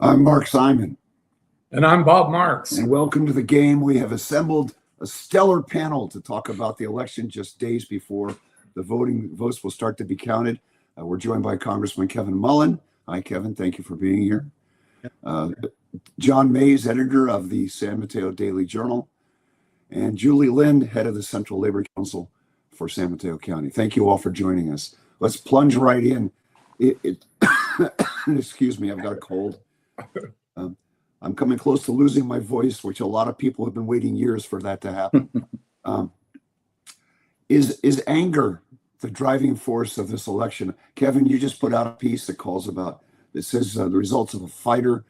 I'm Mark Simon. And I'm Bob Marks. And welcome to the game. We have assembled a stellar panel to talk about the election just days before the votes will start to be counted. We're joined by Congressman Kevin Mullen. Hi, Kevin. Thank you for being here. John Mays, editor of the San Mateo Daily Journal, and Julie Lind, head of the Central Labor Council for San Mateo County. Thank you all for joining us. Let's plunge right in. Excuse me, I've got a cold. I'm coming close to losing my voice, which a lot of people have been waiting years for that to happen. Is anger the driving force of this election? Kevin, you just put out a piece that says the results of a fighter.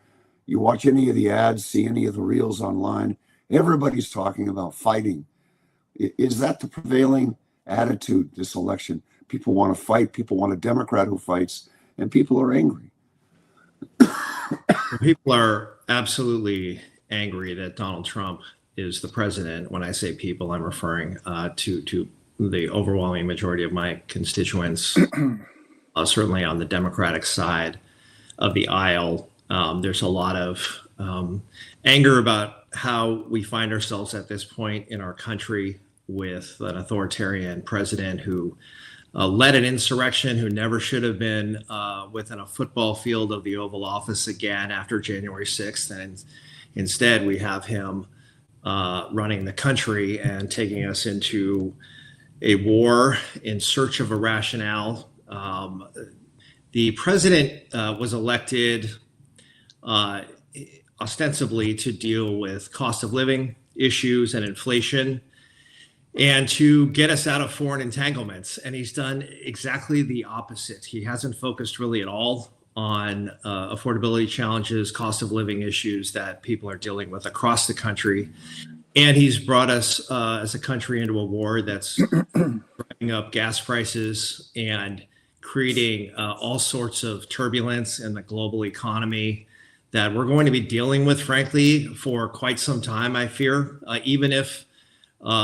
You watch any of the ads, see any of the reels online, everybody's talking about fighting. Is that the prevailing attitude this election? People want to fight, people want a Democrat who fights, and people are angry. People are absolutely angry that Donald Trump is the president. When I say people, I'm referring to the overwhelming majority of my constituents, certainly on the Democratic side of the aisle. There's a lot of anger about how we find ourselves at this point in our country with an authoritarian president who led an insurrection, who never should have been within a football field of the Oval Office again after January 6th. And instead, we have him running the country and taking us into a war in search of a rationale. The president was elected ostensibly to deal with cost of living issues and inflation, and to get us out of foreign entanglements. And he's done exactly the opposite. He hasn't focused really at all on affordability challenges, cost of living issues that people are dealing with across the country. And he's brought us as a country into a war that's driving up gas prices and creating all sorts of turbulence in the global economy that we're going to be dealing with, frankly, for quite some time, I fear, even if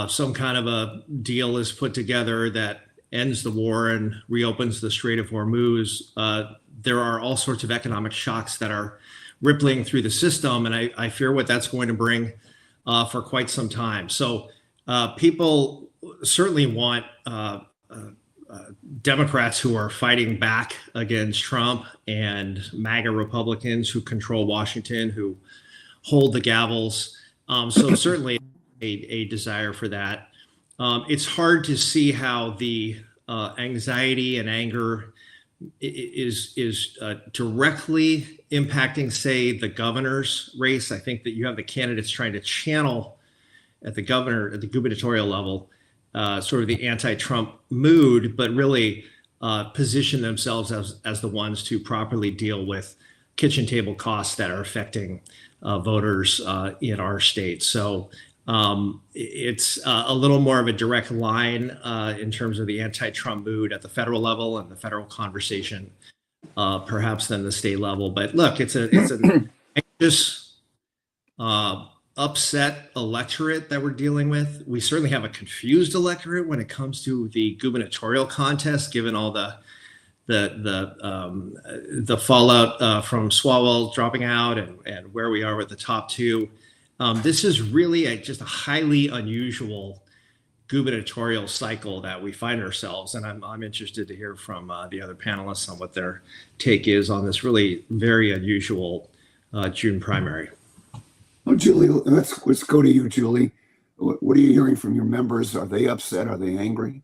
some kind of a deal is put together that ends the war and reopens the Strait of Hormuz. There are all sorts of economic shocks that are rippling through the system, and I fear what that's going to bring for quite some time. So people certainly want Democrats who are fighting back against Trump and MAGA Republicans who control Washington, who hold the gavels. So certainly a desire for that. It's hard to see how the anxiety and anger is directly impacting, say, the governor's race. I think that you have the candidates trying to channel at the gubernatorial level, sort of the anti-Trump mood, but really position themselves as the ones to properly deal with kitchen table costs that are affecting voters in our state. So it's a little more of a direct line in terms of the anti-Trump mood at the federal level and the federal conversation, perhaps than the state level. But look, it's an anxious, upset electorate that we're dealing with. We certainly have a confused electorate when it comes to the gubernatorial contest, given all the fallout from Swalwell dropping out and where we are with the top two. This is really just a highly unusual gubernatorial cycle that we find ourselves, and I'm interested to hear from the other panelists on what their take is on this really very unusual June primary. Well, Julie, let's go to you, Julie. What are you hearing from your members? Are they upset? Are they angry?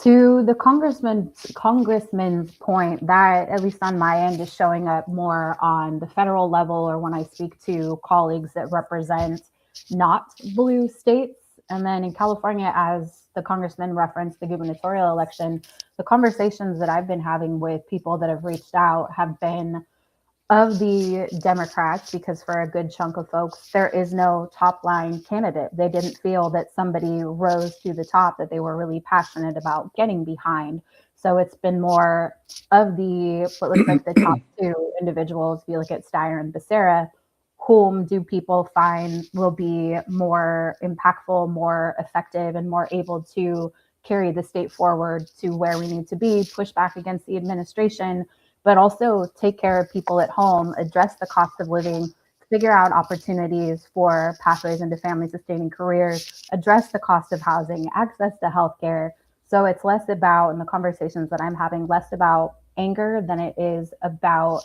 To the congressman's point, that, at least on my end, is showing up more on the federal level, or when I speak to colleagues that represent not blue states. And then in California, as the congressman referenced the gubernatorial election, the conversations that I've been having with people that have reached out have been of the Democrats, because for a good chunk of folks, there is no top line candidate. They didn't feel that somebody rose to the top that they were really passionate about getting behind. So it's been more of what looks like the top two individuals, if you look at Steyer and Becerra, whom do people find will be more impactful, more effective, and more able to carry the state forward to where we need to be, push back against the administration, but also take care of people at home, address the cost of living, figure out opportunities for pathways into family sustaining careers, address the cost of housing, access to healthcare. So it's less about, in the conversations that I'm having, less about anger than it is about,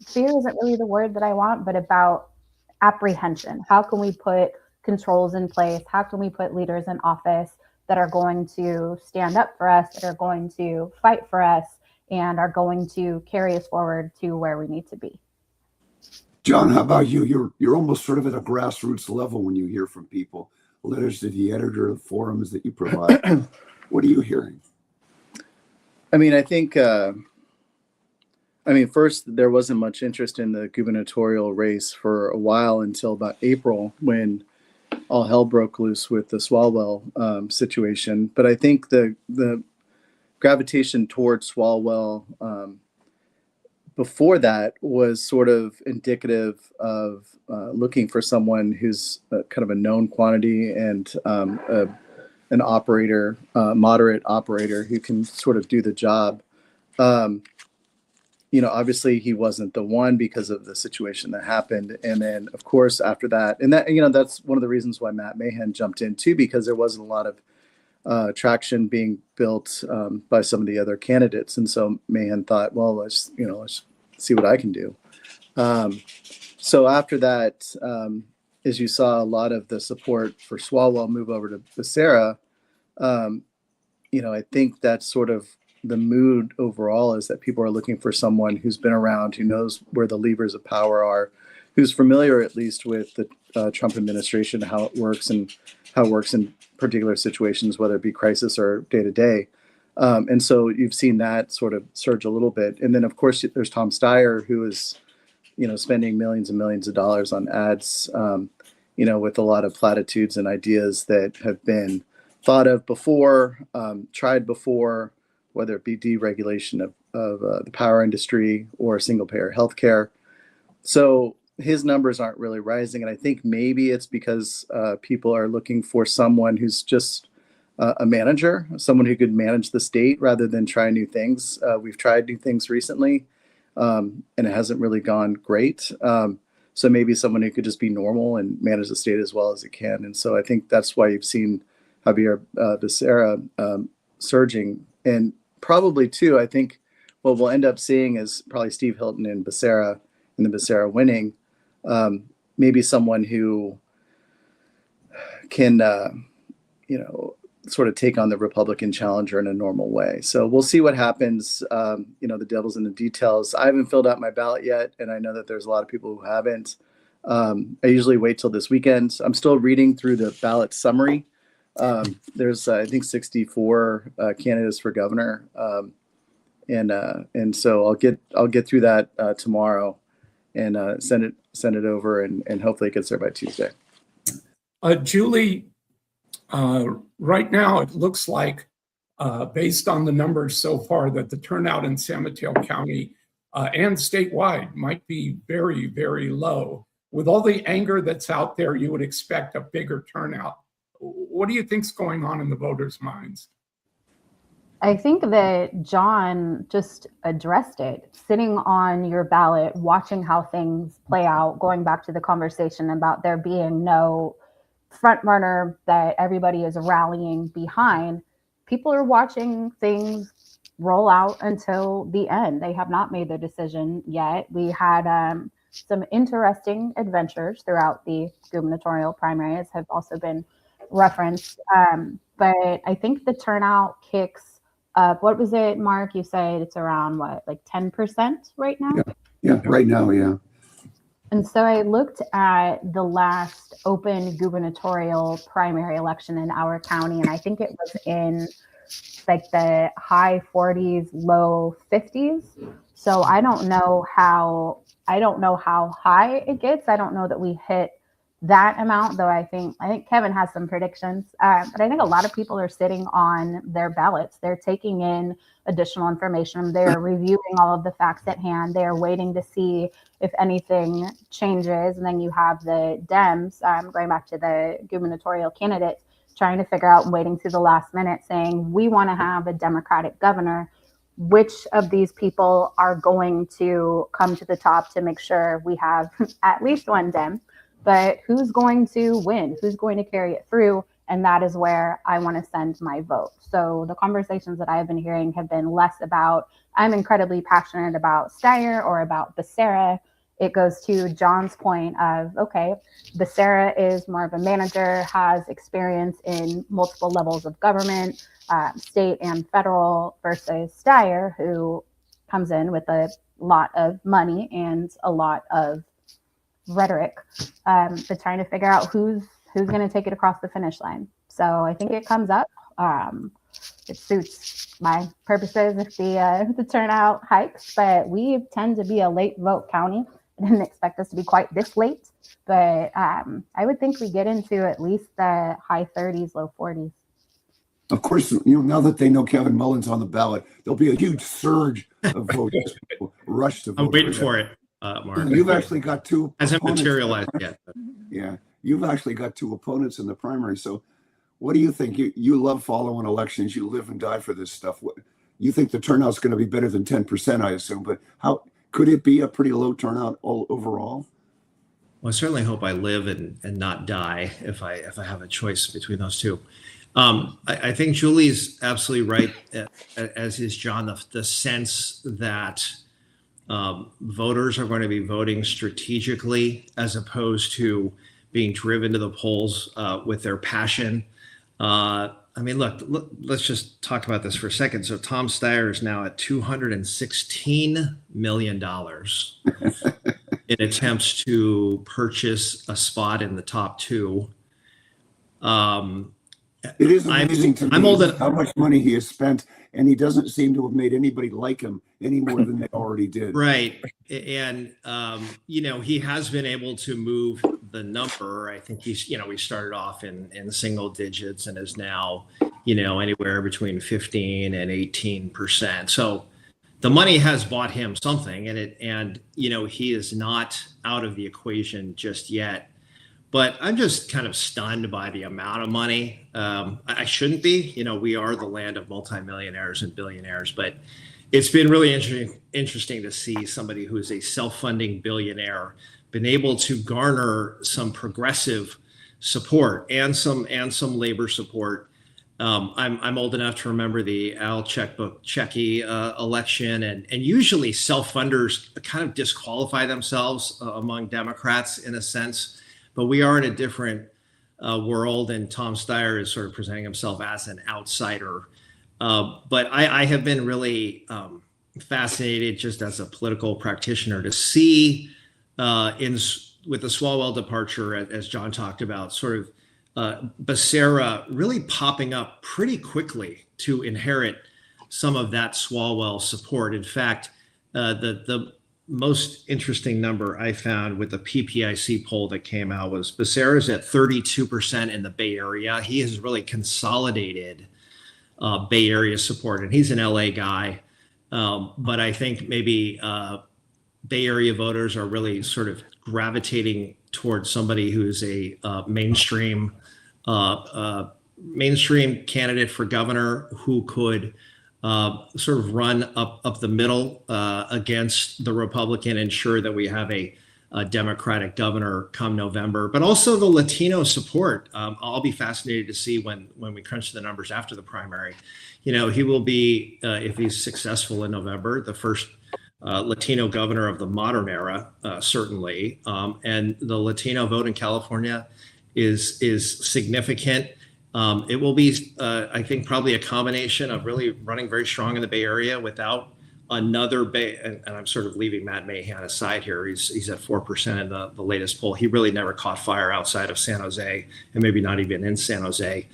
fear isn't really the word that I want, but about apprehension. How can we put controls in place? How can we put leaders in office that are going to stand up for us, that are going to fight for us, and are going to carry us forward to where we need to be? John, how about you? You're almost sort of at a grassroots level when you hear from people, letters to the editor, the forums that you provide. What are you hearing? I mean, I think, first, there wasn't much interest in the gubernatorial race for a while until about April, when all hell broke loose with the Swalwell situation. But I think the gravitation towards Swalwell before that was sort of indicative of looking for someone who's kind of a known quantity and an operator, moderate operator who can sort of do the job. Obviously he wasn't the one because of the situation that happened. And then of course, after that, and that, that's one of the reasons why Matt Mahan jumped in too, because there wasn't a lot of traction being built by some of the other candidates. And so Mahan thought, well, let's see what I can do. So after that, as you saw a lot of the support for Swalwell move over to Becerra, I think that's sort of the mood overall, is that people are looking for someone who's been around, who knows where the levers of power are, who's familiar at least with the Trump administration, how it works and how it works in particular situations, whether it be crisis or day to day. And so you've seen that sort of surge a little bit. And then of course there's Tom Steyer, who is, spending millions and millions of dollars on ads, with a lot of platitudes and ideas that have been thought of before, tried before, whether it be deregulation of the power industry or single payer healthcare. So his numbers aren't really rising. And I think maybe it's because people are looking for someone who's just a manager, someone who could manage the state rather than try new things. We've tried new things recently, and it hasn't really gone great. So maybe someone who could just be normal and manage the state as well as it can. And so I think that's why you've seen Xavier Becerra surging. And probably too, I think what we'll end up seeing is probably Steve Hilton and Becerra, and the Becerra winning. Maybe someone who can, sort of take on the Republican challenger in a normal way. So we'll see what happens. The devil's in the details. I haven't filled out my ballot yet, and I know that there's a lot of people who haven't. I usually wait till this weekend. I'm still reading through the ballot summary. There's, I think, 64 candidates for governor, and so I'll get through that tomorrow, and send it over, and hopefully it gets there by Tuesday. Julie, right now it looks like, based on the numbers so far, that the turnout in San Mateo County and statewide might be very, very low. With all the anger that's out there, you would expect a bigger turnout. What do you think's going on in the voters' minds? I think that John just addressed it. Sitting on your ballot, watching how things play out, going back to the conversation about there being no front runner that everybody is rallying behind. People are watching things roll out until the end. They have not made their decision yet. We had some interesting adventures throughout the gubernatorial primaries have also been referenced. But I think the turnout kicks up. What was it, Mark? You said it's around what, like 10% right now? Yeah, right now, yeah. And so I looked at the last open gubernatorial primary election in our county, and I think it was in like the high 40s, low 50s. So I don't know how high it gets. I don't know that we hit that amount, though. I think Kevin has some predictions, but I think a lot of people are sitting on their ballots. They're taking in additional information. They're reviewing all of the facts at hand. They're waiting to see if anything changes. And then you have the Dems, going back to the gubernatorial candidates, trying to figure out and waiting to the last minute saying, we want to have a Democratic governor. which of these people are going to come to the top to make sure we have at least one Dem, but who's going to win, who's going to carry it through. And that is where I want to send my vote. So the conversations that I've been hearing have been less about, I'm incredibly passionate about Steyer or about Becerra. It goes to John's point of, okay, Becerra is more of a manager, has experience in multiple levels of government, state and federal, versus Steyer, who comes in with a lot of money and a lot of rhetoric, but trying to figure out who's going to take it across the finish line. So I think it comes up. It suits my purposes if the turnout hikes, but we tend to be a late vote county. I didn't expect us to be quite this late, but I would think we get into at least the high 30s, low 40s. Of course, now that they know Kevin Mullin's on the ballot, there'll be a huge surge of voters. People rush to vote. I'm waiting for it, Mark. You've actually got two. Hasn't opponents. materialized yet. Yeah, you've actually got two opponents in the primary. So, what do you think? You love following elections. You live and die for this stuff. What you think the turnout's going to be better than 10%? I assume, but how could it be a pretty low turnout overall? Well, I certainly hope I live and not die if I have a choice between those two. I think Julie's absolutely right, as is John, the sense that voters are going to be voting strategically as opposed to being driven to the polls with their passion. I mean, look, let's just talk about this for a second. So Tom Steyer is now at $216 million in attempts to purchase a spot in the top two. It is amazing to I'm me old how much money he has spent, and he doesn't seem to have made anybody like him any more than they already did. Right. And, he has been able to move the number. I think he's, we started off in single digits and is now, anywhere between 15 and 18%. So the money has bought him something, and he is not out of the equation just yet. But I'm just kind of stunned by the amount of money. I shouldn't be. We are the land of multimillionaires and billionaires, but it's been really interesting to see somebody who is a self-funding billionaire been able to garner some progressive support and some labor support. I'm old enough to remember the Al Checkbook-Checky election, and usually self-funders kind of disqualify themselves among Democrats in a sense. But we are in a different world, and Tom Steyer is sort of presenting himself as an outsider. But I have been really fascinated, just as a political practitioner, to see with the Swalwell departure, as John talked about, sort of Becerra really popping up pretty quickly to inherit some of that Swalwell support. In fact, the most interesting number I found with the PPIC poll that came out was Becerra's at 32% in the Bay Area. He has really consolidated Bay Area support, and he's an LA guy. But I think maybe Bay Area voters are really sort of gravitating towards somebody who's a mainstream candidate for governor who could sort of run up the middle against the Republican, ensure that we have a Democratic governor come November, but also the Latino support. I'll be fascinated to see when we crunch the numbers after the primary. He will be, if he's successful in November, the first Latino governor of the modern era, certainly. And the Latino vote in California is significant. It will be, I think, probably a combination of really running very strong in the Bay Area without another Bay. And I'm sort of leaving Matt Mahan aside here. He's at 4% in the latest poll. He really never caught fire outside of San Jose, and maybe not even in San Jose.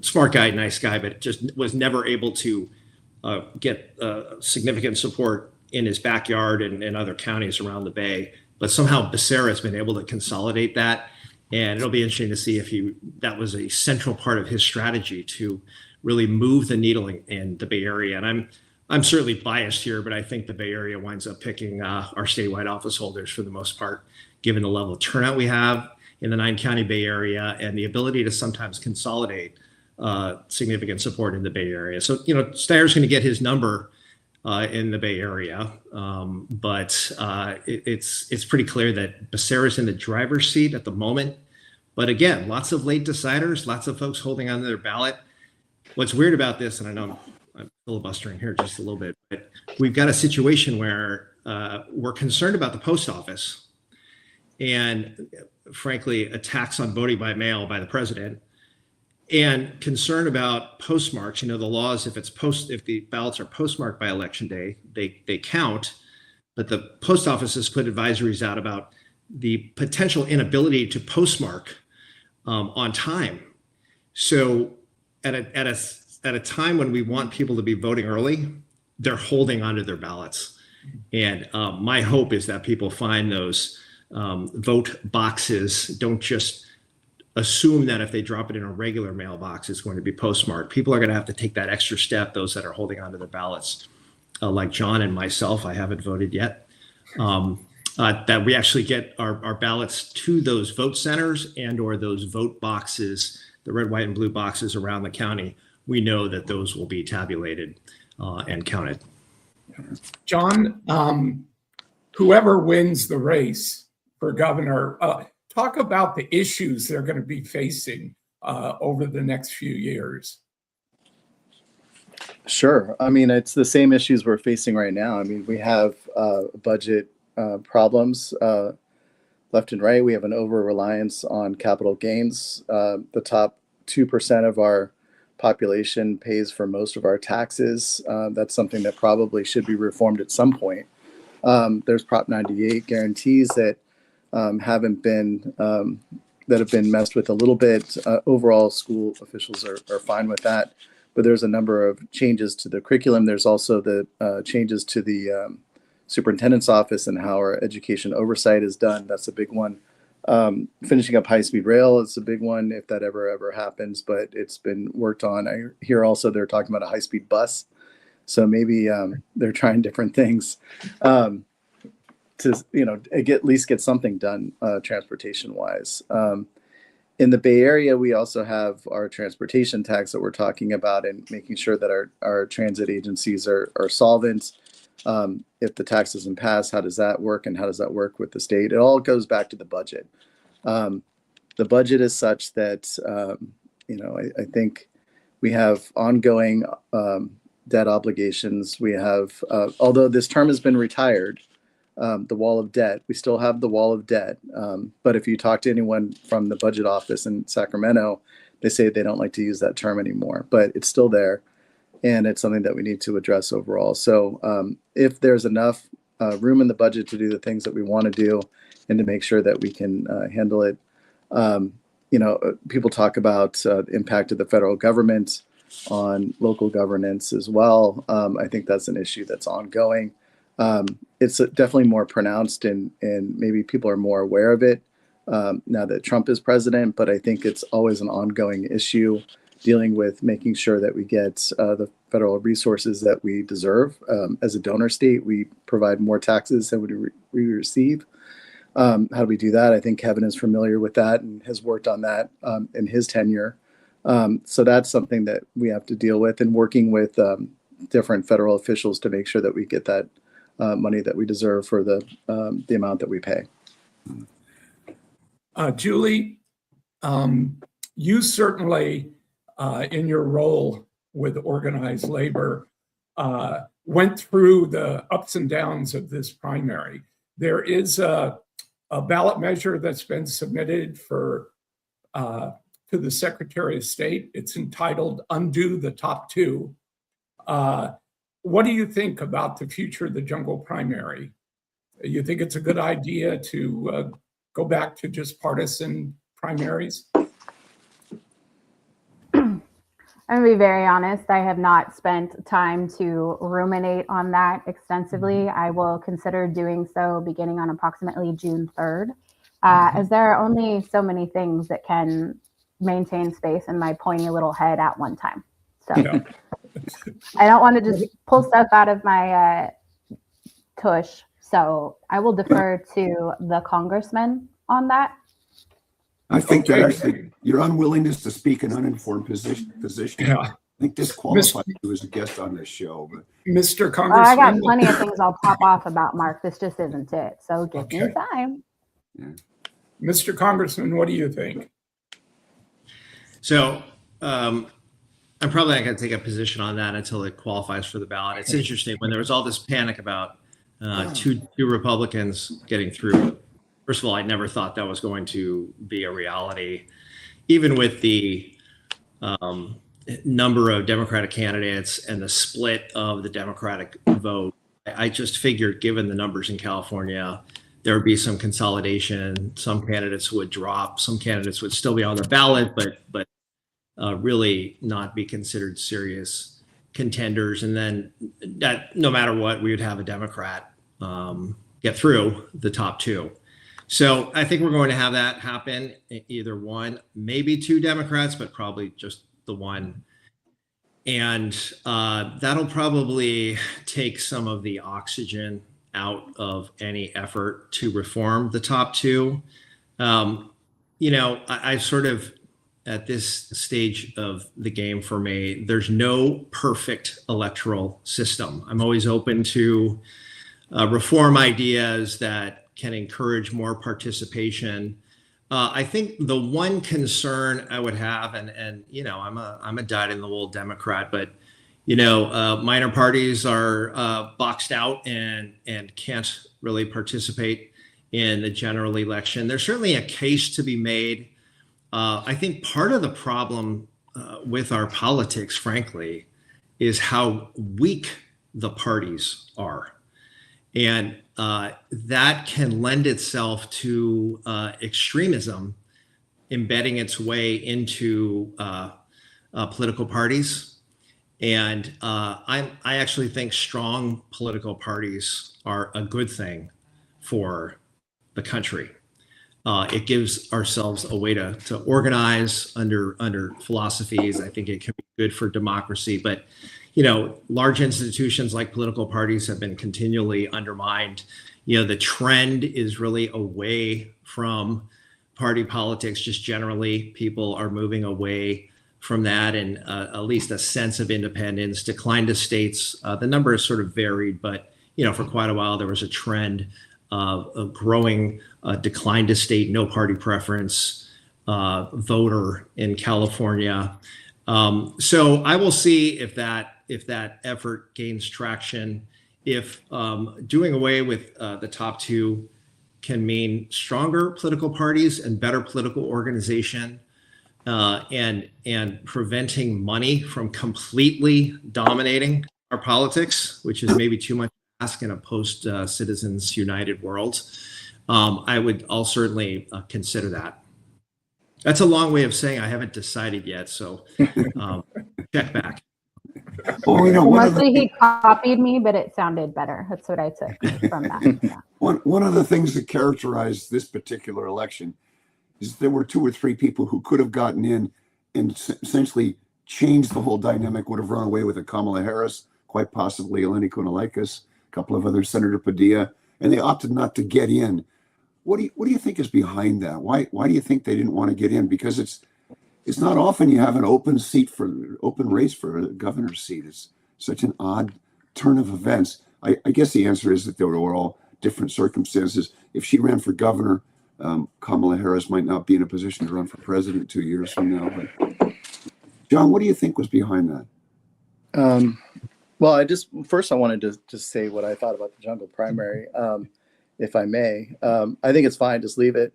Smart guy, nice guy, but just was never able to get significant support in his backyard and in other counties around the Bay. But somehow Becerra has been able to consolidate that. And it'll be interesting to see if that was a central part of his strategy to really move the needle in the Bay Area. And I'm certainly biased here, but I think the Bay Area winds up picking our statewide office holders for the most part, given the level of turnout we have in the 9-county Bay Area and the ability to sometimes consolidate significant support in the Bay Area. So, Steyer's going to get his number in the Bay Area. But it's pretty clear that Becerra's in the driver's seat at the moment. But again, lots of late deciders, lots of folks holding on to their ballot. What's weird about this, and I know I'm filibustering here just a little bit, but we've got a situation where we're concerned about the post office and, frankly, attacks on voting by mail by the president, and concern about postmarks. You know, the laws, if the ballots are postmarked by election day, they count. But the post office has put advisories out about the potential inability to postmark on time. So at a time when we want people to be voting early, they're holding onto their ballots. And my hope is that people find those vote boxes. Don't just assume that if they drop it in a regular mailbox, it's going to be postmarked. People are going to have to take that extra step, those that are holding onto their ballots, like John and myself. I haven't voted yet. That we actually get our ballots to those vote centers and or those vote boxes, the red, white, and blue boxes around the county. We know that those will be tabulated and counted. John, whoever wins the race for governor, talk about the issues they're going to be facing over the next few years. Sure. I mean, it's the same issues we're facing right now. I mean, we have budget problems left and right. We have an over-reliance on capital gains. The top 2% of our population pays for most of our taxes. That's something that probably should be reformed at some point. There's Prop 98 guarantees that haven't been that have been messed with a little bit. Overall, school officials are fine with that, but there's a number of changes to the curriculum. There's also the changes to the superintendent's office and how our education oversight is done. That's a big one. Finishing up high-speed rail is a big one if that ever happens, but it's been worked on. I hear also they're talking about a high-speed bus, so maybe they're trying different things to at least get something done transportation-wise. In the Bay Area, we also have our transportation tax that we're talking about and making sure that our transit agencies are solvent. If the tax doesn't pass, how does that work, and how does that work with the state? It all goes back to the budget. The budget is such that I think we have ongoing debt obligations. We have, although this term has been retired, the wall of debt. We still have the wall of debt. But if you talk to anyone from the budget office in Sacramento, they say they don't like to use that term anymore, but it's still there. And it's something that we need to address overall. So if there's enough room in the budget to do the things that we want to do and to make sure that we can handle it, people talk about the impact of the federal government on local governance as well. I think that's an issue that's ongoing. It's definitely more pronounced and maybe people are more aware of it now that Trump is president, but I think it's always an ongoing issue dealing with making sure that we get the federal resources that we deserve. As a donor state, we provide more taxes than we receive. How do we do that? I think Kevin is familiar with that and has worked on that in his tenure. So that's something that we have to deal with, and working with different federal officials to make sure that we get that money that we deserve for the amount that we pay. Julie, you certainly, in your role with organized labor, went through the ups and downs of this primary. There is a ballot measure that's been submitted to the Secretary of State. It's entitled Undo the Top Two. What do you think about the future of the jungle primary? You think it's a good idea to go back to just partisan primaries? I'm going to be very honest. I have not spent time to ruminate on that extensively. I will consider doing so beginning on approximately June 3rd, as there are only so many things that can maintain space in my pointy little head at one time. So yeah. I don't want to just pull stuff out of my tush. So I will defer to the congressman on that. I think that actually your unwillingness to speak an uninformed position Yeah. I think this qualifies you as a guest on this show, but Mr. I got Congressman. plenty of things I'll pop off about, Mark. This just isn't it. So give me Okay. time. Mr. Congressman, what do you think? So I'm probably not going to take a position on that until it qualifies for the ballot. It's interesting when there was all this panic about two Republicans getting through. First of all, I never thought that was going to be a reality, even with the number of Democratic candidates and the split of the Democratic vote. I just figured, given the numbers in California, there would be some consolidation. Some candidates would drop. Some candidates would still be on the ballot, but really not be considered serious contenders. And then that, no matter what, we would have a Democrat get through the top two. So I think we're going to have that happen. Either one, maybe two Democrats, but probably just the one. And that'll probably take some of the oxygen out of any effort to reform the top two. I sort of, at this stage of the game for me, there's no perfect electoral system. I'm always open to reform ideas that can encourage more participation. I think the one concern I would have, and I'm a dyed-in-the-wool Democrat, but minor parties are boxed out and can't really participate in the general election. There's certainly a case to be made. I think part of the problem with our politics, frankly, is how weak the parties are. And that can lend itself to extremism embedding its way into political parties. And I actually think strong political parties are a good thing for the country. It gives ourselves a way to organize under philosophies. I think it can be good for democracy, but large institutions like political parties have been continually undermined. The trend is really away from party politics. Just generally, people are moving away from that, and at least a sense of independence. Decline to states, the number is sort of varied, but for quite a while there was a trend of a growing decline to state, no party preference voter in California. So I will see if that effort gains traction, if doing away with the top two can mean stronger political parties and better political organization, and preventing money from completely dominating our politics, which is maybe too much to ask in a post-Citizens United world. I'll certainly consider that. That's a long way of saying I haven't decided yet, so check back. Well, Mostly he copied me, but it sounded better. That's what I took from that. Yeah. one of the things that characterized this particular election is there were two or three people who could have gotten in and essentially changed the whole dynamic, would have run away with a Kamala Harris, quite possibly Eleni Kounalakis, a couple of others, Senator Padilla, and they opted not to get in. What do you think is behind that? Why do you think they didn't want to get in? Because it's not often you have an open race for a governor's seat. It's such an odd turn of events. I guess the answer is that they were all different circumstances. If she ran for governor, Kamala Harris might not be in a position to run for president 2 years from now. But John, what do you think was behind that? Well, I wanted to just say what I thought about the jungle primary, if I may. I think it's fine. Just leave it.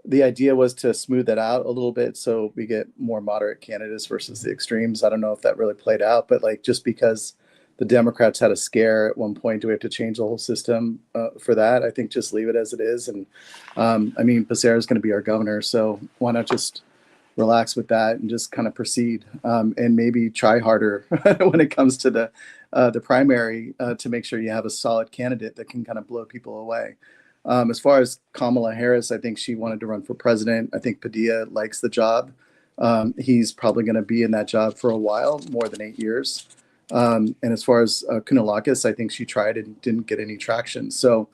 The idea was to smooth that out a little bit so we get more moderate candidates versus the extremes. I don't know if that really played out, but just because the Democrats had a scare at one point, do we have to change the whole system for that? I think just leave it as it is. And Becerra is going to be our governor, so why not just relax with that and just kind of proceed and maybe try harder when it comes to the primary to make sure you have a solid candidate that can kind of blow people away. As far as Kamala Harris, I think she wanted to run for president. I think Padilla likes the job. He's probably going to be in that job for a while, more than 8 years. And as far as Kounalakis, I think she tried and didn't get any traction. So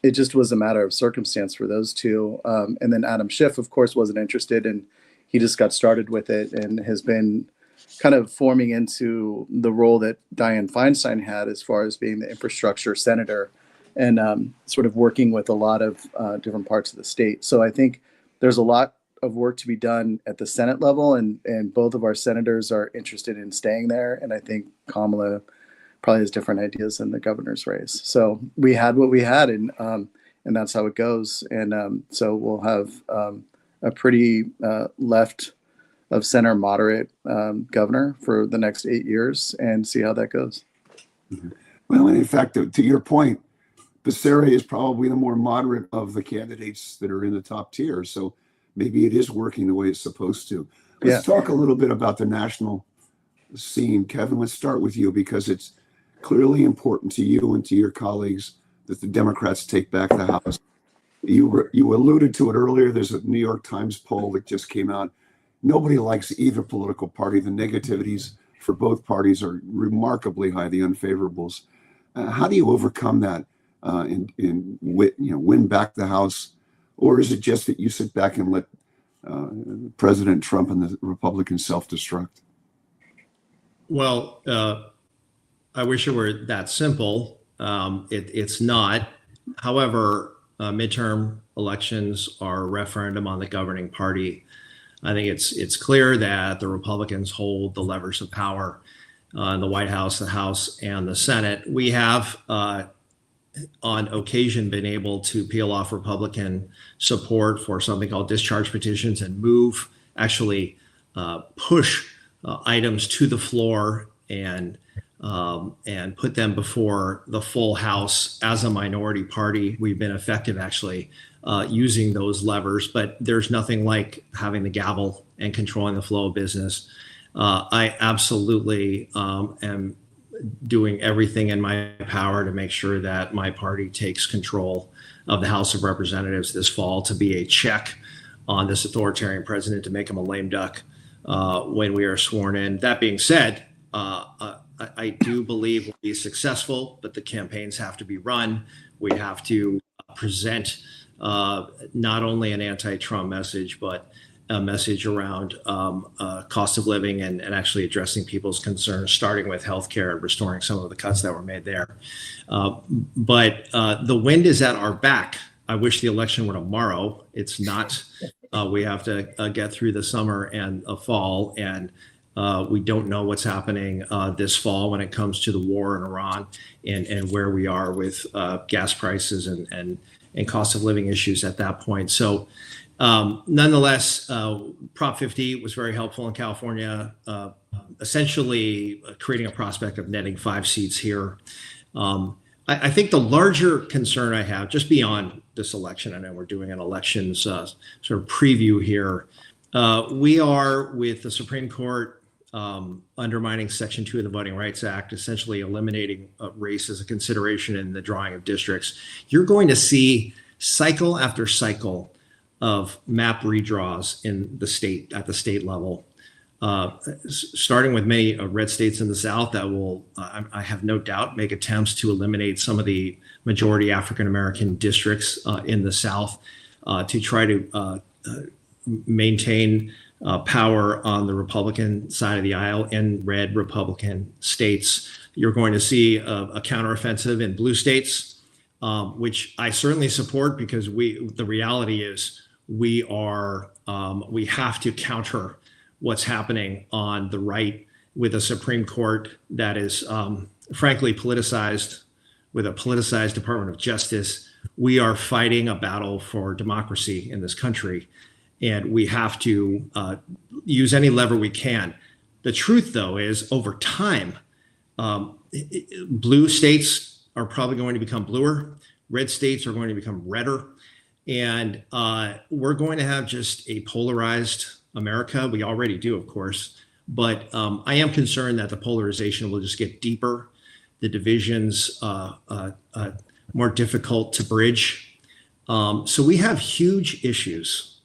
it just was a matter of circumstance for those two. And then Adam Schiff, of course, wasn't interested. And he just got started with it and has been kind of forming into the role that Dianne Feinstein had as far as being the infrastructure senator and sort of working with a lot of different parts of the state. So I think there's a lot of work to be done at the Senate level, and both of our senators are interested in staying there. And I think Kamala probably has different ideas in the governor's race. So we had what we had, and that's how it goes. And so we'll have a pretty left of center moderate governor for the next 8 years and see how that goes. Well, and in fact, to your point, Becerra is probably the more moderate of the candidates that are in the top tier. So maybe it is working the way it's supposed to. Let's talk a little bit about the national scene. Kevin, let's start with you, because it's clearly important to you and to your colleagues that the Democrats take back the House. You alluded to it earlier. There's a New York Times poll that just came out. Nobody likes either political party. The negativities for both parties are remarkably high, the unfavorables. How do you overcome that and win back the House? Or is it just that you sit back and let President Trump and the Republicans self-destruct? Well, I wish it were that simple. It's not. However, midterm elections are a referendum on the governing party. I think it's clear that the Republicans hold the levers of power in the White House, the House, and the Senate. We have on occasion been able to peel off Republican support for something called discharge petitions and push items to the floor and put them before the full House as a minority party. We've been effective actually using those levers, but there's nothing like having the gavel and controlling the flow of business. I absolutely am doing everything in my power to make sure that my party takes control of the House of Representatives this fall, to be a check on this authoritarian president, to make him a lame duck when we are sworn in. That being said, I do believe we'll be successful, but the campaigns have to be run. We have to present not only an anti-Trump message, but a message around cost of living and actually addressing people's concerns, starting with healthcare and restoring some of the cuts that were made there. But the wind is at our back. I wish the election were tomorrow. It's not. We have to get through the summer and the fall, and we don't know what's happening this fall when it comes to the war in Iran and where we are with gas prices and cost of living issues at that point. So nonetheless, Prop 50 was very helpful in California, essentially creating a prospect of netting 5 seats here. I think the larger concern I have, just beyond this election, I know we're doing an elections sort of preview here, we are, with the Supreme Court undermining Section 2 of the Voting Rights Act, essentially eliminating race as a consideration in the drawing of districts. You're going to see cycle after cycle of map redraws in the state, at the state level, starting with many red states in the South that will, I have no doubt, make attempts to eliminate some of the majority African-American districts in the South to try to maintain power on the Republican side of the aisle in red Republican states. You're going to see a counteroffensive in blue states, which I certainly support, because the reality is we have to counter what's happening on the right with a Supreme Court that is frankly politicized, with a politicized Department of Justice. We are fighting a battle for democracy in this country, and we have to use any lever we can. The truth, though, is over time, blue states are probably going to become bluer. Red states are going to become redder. And we're going to have just a polarized America. We already do, of course. But I am concerned that the polarization will just get deeper, the divisions more difficult to bridge. So we have huge issues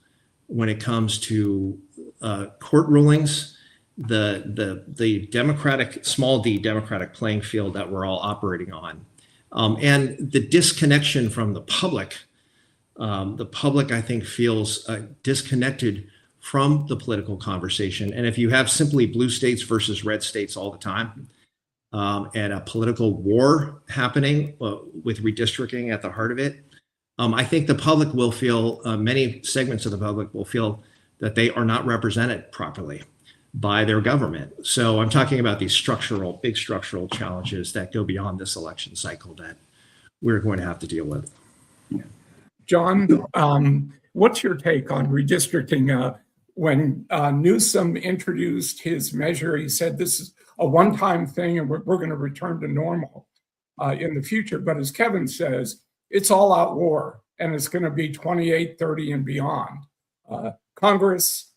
when it comes to court rulings, the democratic, small d democratic playing field that we're all operating on, and the disconnection from the public. The public, I think, feels disconnected from the political conversation. And if you have simply blue states versus red states all the time, and a political war happening with redistricting at the heart of it, I think the public will feel, many segments of the public will feel that they are not represented properly by their government. So I'm talking about these big structural challenges that go beyond this election cycle that we're going to have to deal with. John, what's your take on redistricting? When Newsom introduced his measure, he said this is a one-time thing and we're going to return to normal in the future. But as Kevin says, it's all out war and it's going to be 28, 30 and beyond. Congress,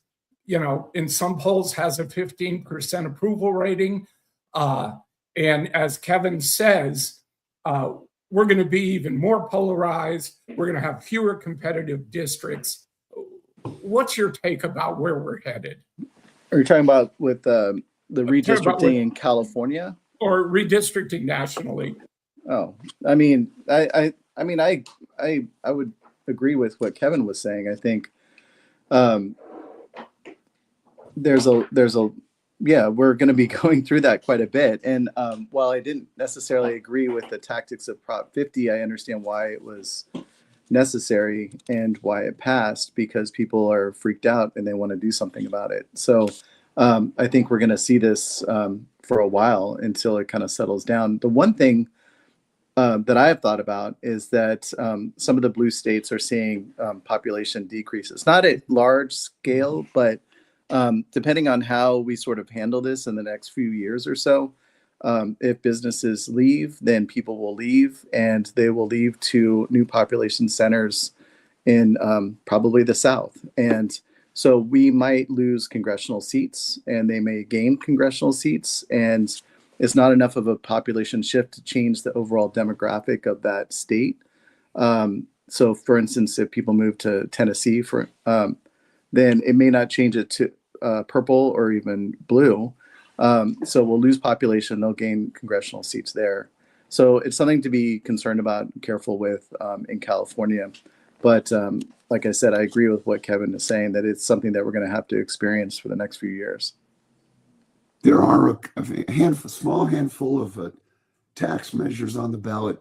in some polls has a 15% approval rating. And as Kevin says, we're going to be even more polarized. We're going to have fewer competitive districts. What's your take about where we're headed? Are you talking about with the redistricting in California or redistricting nationally? Oh, I mean, I would agree with what Kevin was saying. I think we're going to be going through that quite a bit. And while I didn't necessarily agree with the tactics of Prop 50, I understand why it was necessary and why it passed, because people are freaked out and they want to do something about it. So I think we're going to see this for a while until it kind of settles down. The one thing that I have thought about is that some of the blue states are seeing population decreases, not at large scale, but depending on how we sort of handle this in the next few years or so, if businesses leave, then people will leave, and they will leave to new population centers in probably the South. And so we might lose congressional seats and they may gain congressional seats. And it's not enough of a population shift to change the overall demographic of that state. So for instance, if people move to Tennessee, then it may not change it to purple or even blue. So we'll lose population, they'll gain congressional seats there. So it's something to be concerned about, careful with in California. But like I said, I agree with what Kevin is saying, that it's something that we're going to have to experience for the next few years. There are a small handful of tax measures on the ballot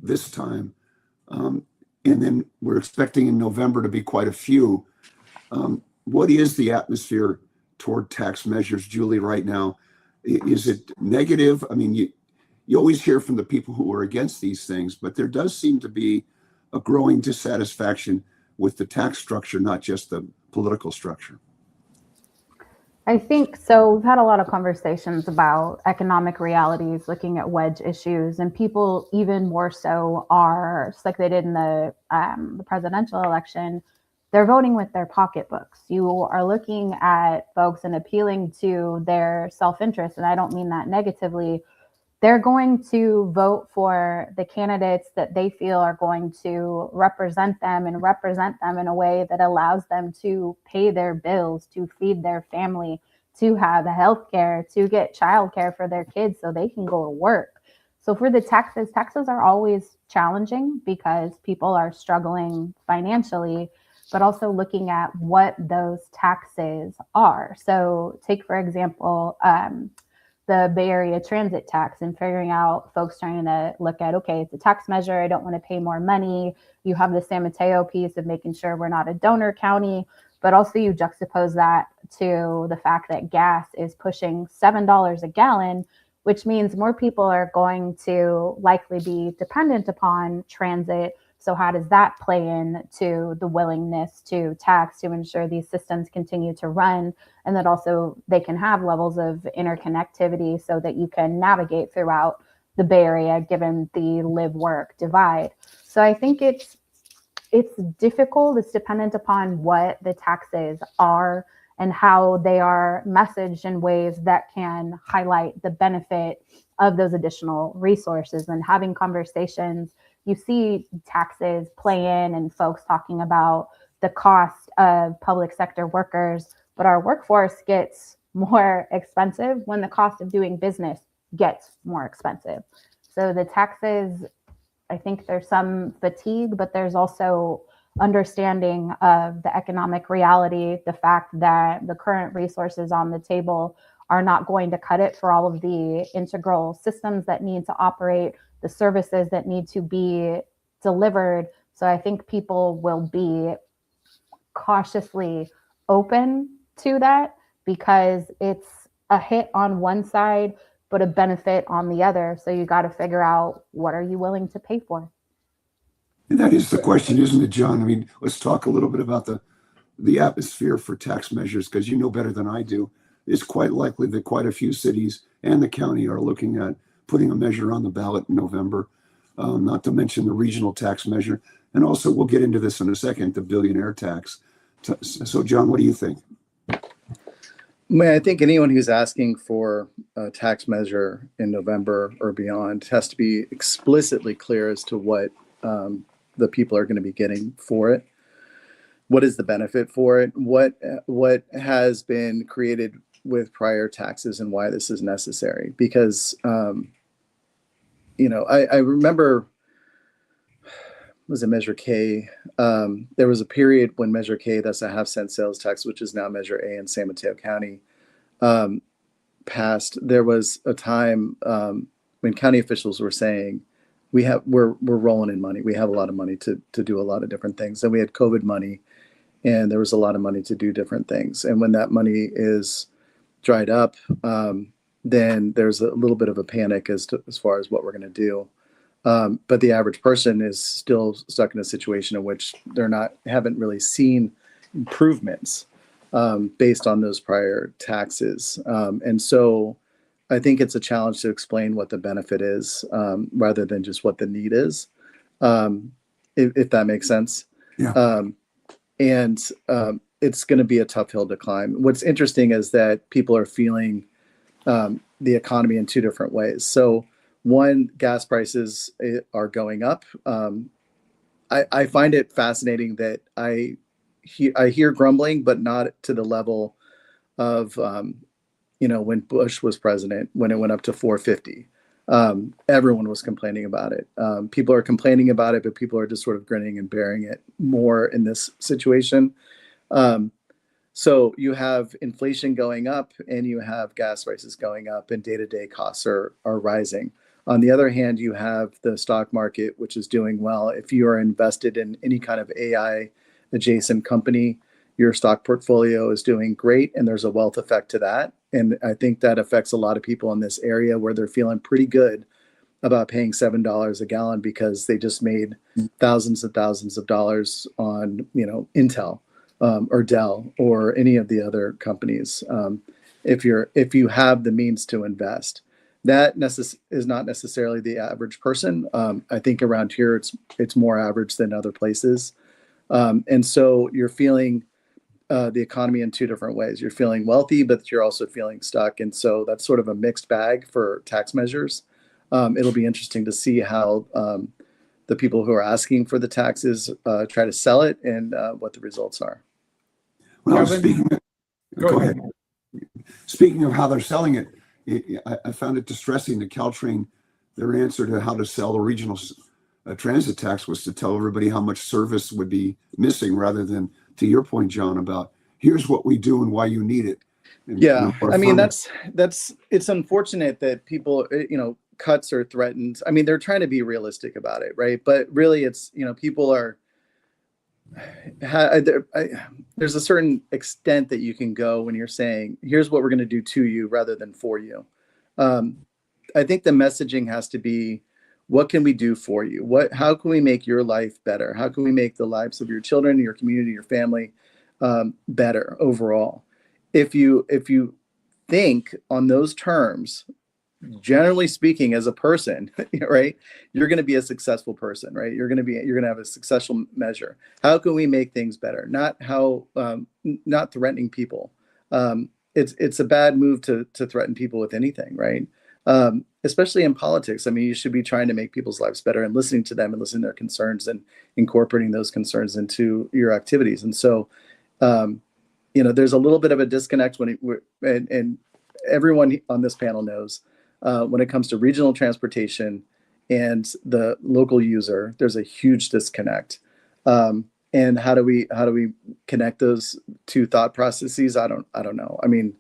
this time. And then we're expecting in November to be quite a few. What is the atmosphere toward tax measures, Julie, right now? Is it negative? I mean, you always hear from the people who are against these things, but there does seem to be a growing dissatisfaction with the tax structure, not just the political structure. I think so. We've had a lot of conversations about economic realities, looking at wedge issues, and people even more so are, just like they did in the presidential election, they're voting with their pocketbooks. You are looking at folks and appealing to their self-interest, and I don't mean that negatively. They're going to vote for the candidates that they feel are going to represent them and represent them in a way that allows them to pay their bills, to feed their family, to have health care, to get childcare for their kids so they can go to work. So for the taxes are always challenging because people are struggling financially, but also looking at what those taxes are. So take, for example, the Bay Area transit tax, and figuring out folks trying to look at, okay, it's a tax measure, I don't want to pay more money. You have the San Mateo piece of making sure we're not a donor county, but also you juxtapose that to the fact that gas is pushing $7 a gallon, which means more people are going to likely be dependent upon transit. So how does that play into the willingness to tax to ensure these systems continue to run, and that also they can have levels of interconnectivity so that you can navigate throughout the Bay Area given the live-work divide? So I think it's difficult. It's dependent upon what the taxes are and how they are messaged in ways that can highlight the benefit of those additional resources. And having conversations, you see taxes play in and folks talking about the cost of public sector workers, but our workforce gets more expensive when the cost of doing business gets more expensive. So the taxes, I think there's some fatigue, but there's also understanding of the economic reality, the fact that the current resources on the table are not going to cut it for all of the integral systems that need to operate, the services that need to be delivered. So I think people will be cautiously open to that because it's a hit on one side, but a benefit on the other. So you got to figure out, what are you willing to pay for? And that is the question, isn't it, John? I mean, let's talk a little bit about the atmosphere for tax measures, because you know better than I do. It's quite likely that quite a few cities and the county are looking at putting a measure on the ballot in November, not to mention the regional tax measure. And also, we'll get into this in a second, the billionaire tax. So, John, what do you think? I think anyone who's asking for a tax measure in November or beyond has to be explicitly clear as to what the people are going to be getting for it. What is the benefit for it? What has been created with prior taxes and why this is necessary? Because, I remember, was it Measure K? There was a period when Measure K, that's a half-cent sales tax, which is now Measure A in San Mateo County, passed. There was a time when county officials were saying, we're rolling in money. We have a lot of money to do a lot of different things. And we had COVID money, and there was a lot of money to do different things. And when that money is dried up, then there's a little bit of a panic as far as what we're going to do. But the average person is still stuck in a situation in which haven't really seen improvements based on those prior taxes. And so I think it's a challenge to explain what the benefit is rather than just what the need is, if that makes sense. Yeah. It's going to be a tough hill to climb. What's interesting is that people are feeling the economy in two different ways. So one, gas prices are going up. I find it fascinating that I hear grumbling, but not to the level of, when Bush was president, when it went up to $4.50. Everyone was complaining about it. People are complaining about it, but people are just sort of grinning and bearing it more in this situation. So you have inflation going up and you have gas prices going up and day-to-day costs are rising. On the other hand, you have the stock market, which is doing well. If you are invested in any kind of AI adjacent company, your stock portfolio is doing great, and there's a wealth effect to that. And I think that affects a lot of people in this area where they're feeling pretty good about paying $7 a gallon because they just made thousands and thousands of dollars on, Intel or Dell or any of the other companies. If you have the means to invest, that is not necessarily the average person. I think around here it's more average than other places. And so you're feeling the economy in two different ways. You're feeling wealthy, but you're also feeling stuck. And so that's sort of a mixed bag for tax measures. It'll be interesting to see how the people who are asking for the taxes try to sell it and what the results are. Well, Kevin? go ahead. Speaking of how they're selling it, I found it distressing that Caltrain, their answer to how to sell the regional transit tax was to tell everybody how much service would be missing rather than, to your point, John, about here's what we do and why you need it. And, I mean, it's unfortunate that people, cuts are threatened. I mean, they're trying to be realistic about it, right? But really it's, people are, there's a certain extent that you can go when you're saying, here's what we're going to do to you rather than for you. I think the messaging has to be, what can we do for you? How can we make your life better? How can we make the lives of your children, your community, your family better overall? If you think on those terms, generally speaking, as a person, right, you're going to be a successful person, right? You're going to have a successful measure. How can we make things better? Not threatening people. It's a bad move to threaten people with anything, right? Especially in politics. I mean, you should be trying to make people's lives better and listening to them and listening to their concerns and incorporating those concerns into your activities. And so, there's a little bit of a disconnect and everyone on this panel knows when it comes to regional transportation and the local user, there's a huge disconnect. And how do we connect those two thought processes? I don't know. I mean,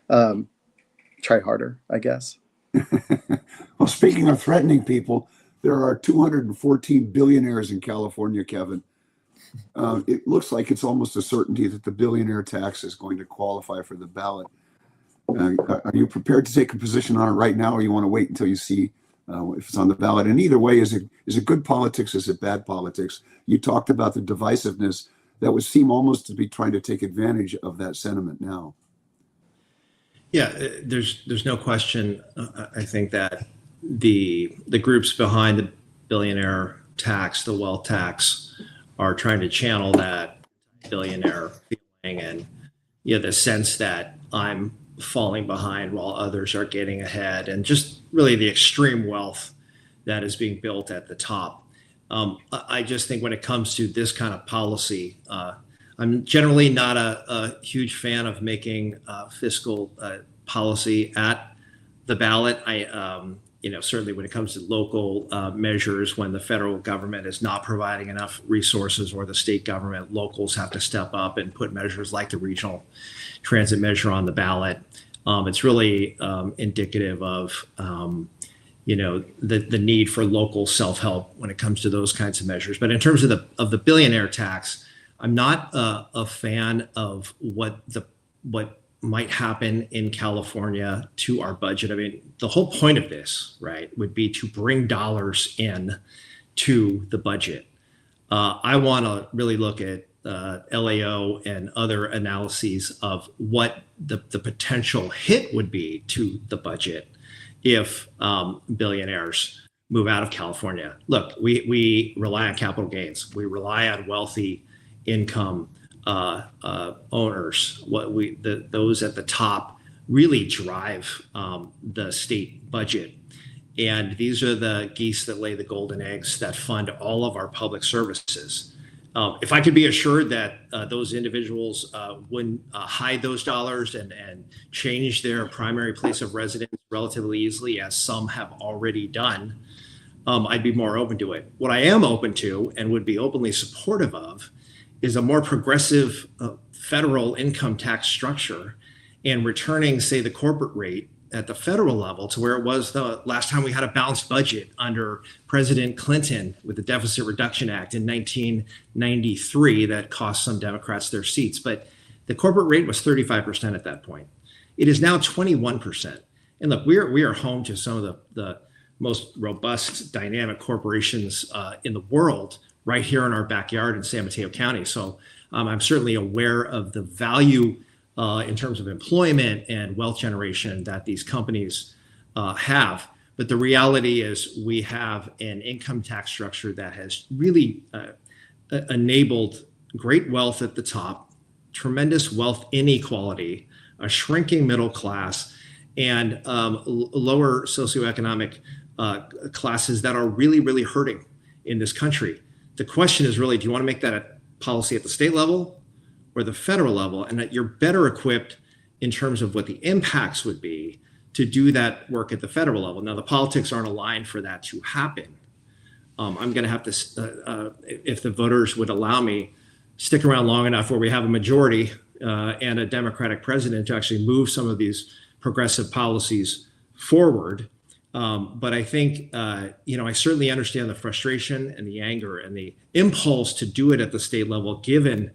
try harder, I guess. Well, speaking of threatening people, there are 214 billionaires in California, Kevin. It looks like it's almost a certainty that the billionaire tax is going to qualify for the ballot. Are you prepared to take a position on it right now, or you want to wait until you see if it's on the ballot? And either way, is it good politics? Is it bad politics? You talked about the divisiveness that would seem almost to be trying to take advantage of that sentiment now. Yeah, there's no question. I think that the groups behind the billionaire tax, the wealth tax, are trying to channel that billionaire feeling and the sense that I'm falling behind while others are getting ahead, and just really the extreme wealth that is being built at the top. I just think when it comes to this kind of policy, I'm generally not a huge fan of making fiscal policy at the ballot. Certainly when it comes to local measures, when the federal government is not providing enough resources, or the state government, locals have to step up and put measures like the regional transit measure on the ballot. It's really indicative of the need for local self-help when it comes to those kinds of measures. But in terms of the billionaire tax, I'm not a fan of what might happen in California to our budget. I mean, the whole point of this, right, would be to bring dollars in to the budget. I want to really look at LAO and other analyses of what the potential hit would be to the budget if billionaires move out of California. Look, we rely on capital gains. We rely on wealthy income owners. Those at the top really drive the state budget. And these are the geese that lay the golden eggs that fund all of our public services. If I could be assured that those individuals wouldn't hide those dollars and change their primary place of residence relatively easily, as some have already done, I'd be more open to it. What I am open to and would be openly supportive of is a more progressive federal income tax structure, and returning, say, the corporate rate at the federal level to where it was the last time we had a balanced budget under President Clinton with the Deficit Reduction Act in 1993 that cost some Democrats their seats. But the corporate rate was 35% at that point. It is now 21%. And look, we are home to some of the most robust, dynamic corporations in the world right here in our backyard in San Mateo County. So I'm certainly aware of the value in terms of employment and wealth generation that these companies have. But the reality is we have an income tax structure that has really enabled great wealth at the top, tremendous wealth inequality, a shrinking middle class, and lower socioeconomic classes that are really, really hurting in this country. The question is really, do you want to make that a policy at the state level or the federal level, and that you're better equipped in terms of what the impacts would be to do that work at the federal level? Now, the politics aren't aligned for that to happen. I'm going to have to, if the voters would allow me, stick around long enough where we have a majority and a Democratic president to actually move some of these progressive policies forward. But I think, I certainly understand the frustration and the anger and the impulse to do it at the state level, given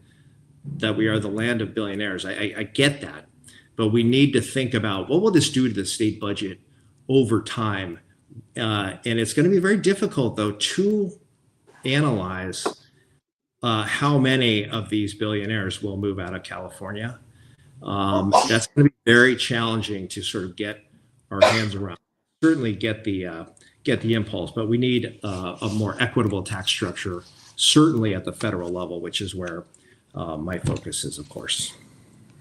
that we are the land of billionaires. I get that. But we need to think about what will this do to the state budget over time? And it's going to be very difficult, though, to analyze how many of these billionaires will move out of California. That's going to be very challenging to sort of get our hands around. Certainly get the impulse, but we need a more equitable tax structure, certainly at the federal level, which is where my focus is, of course.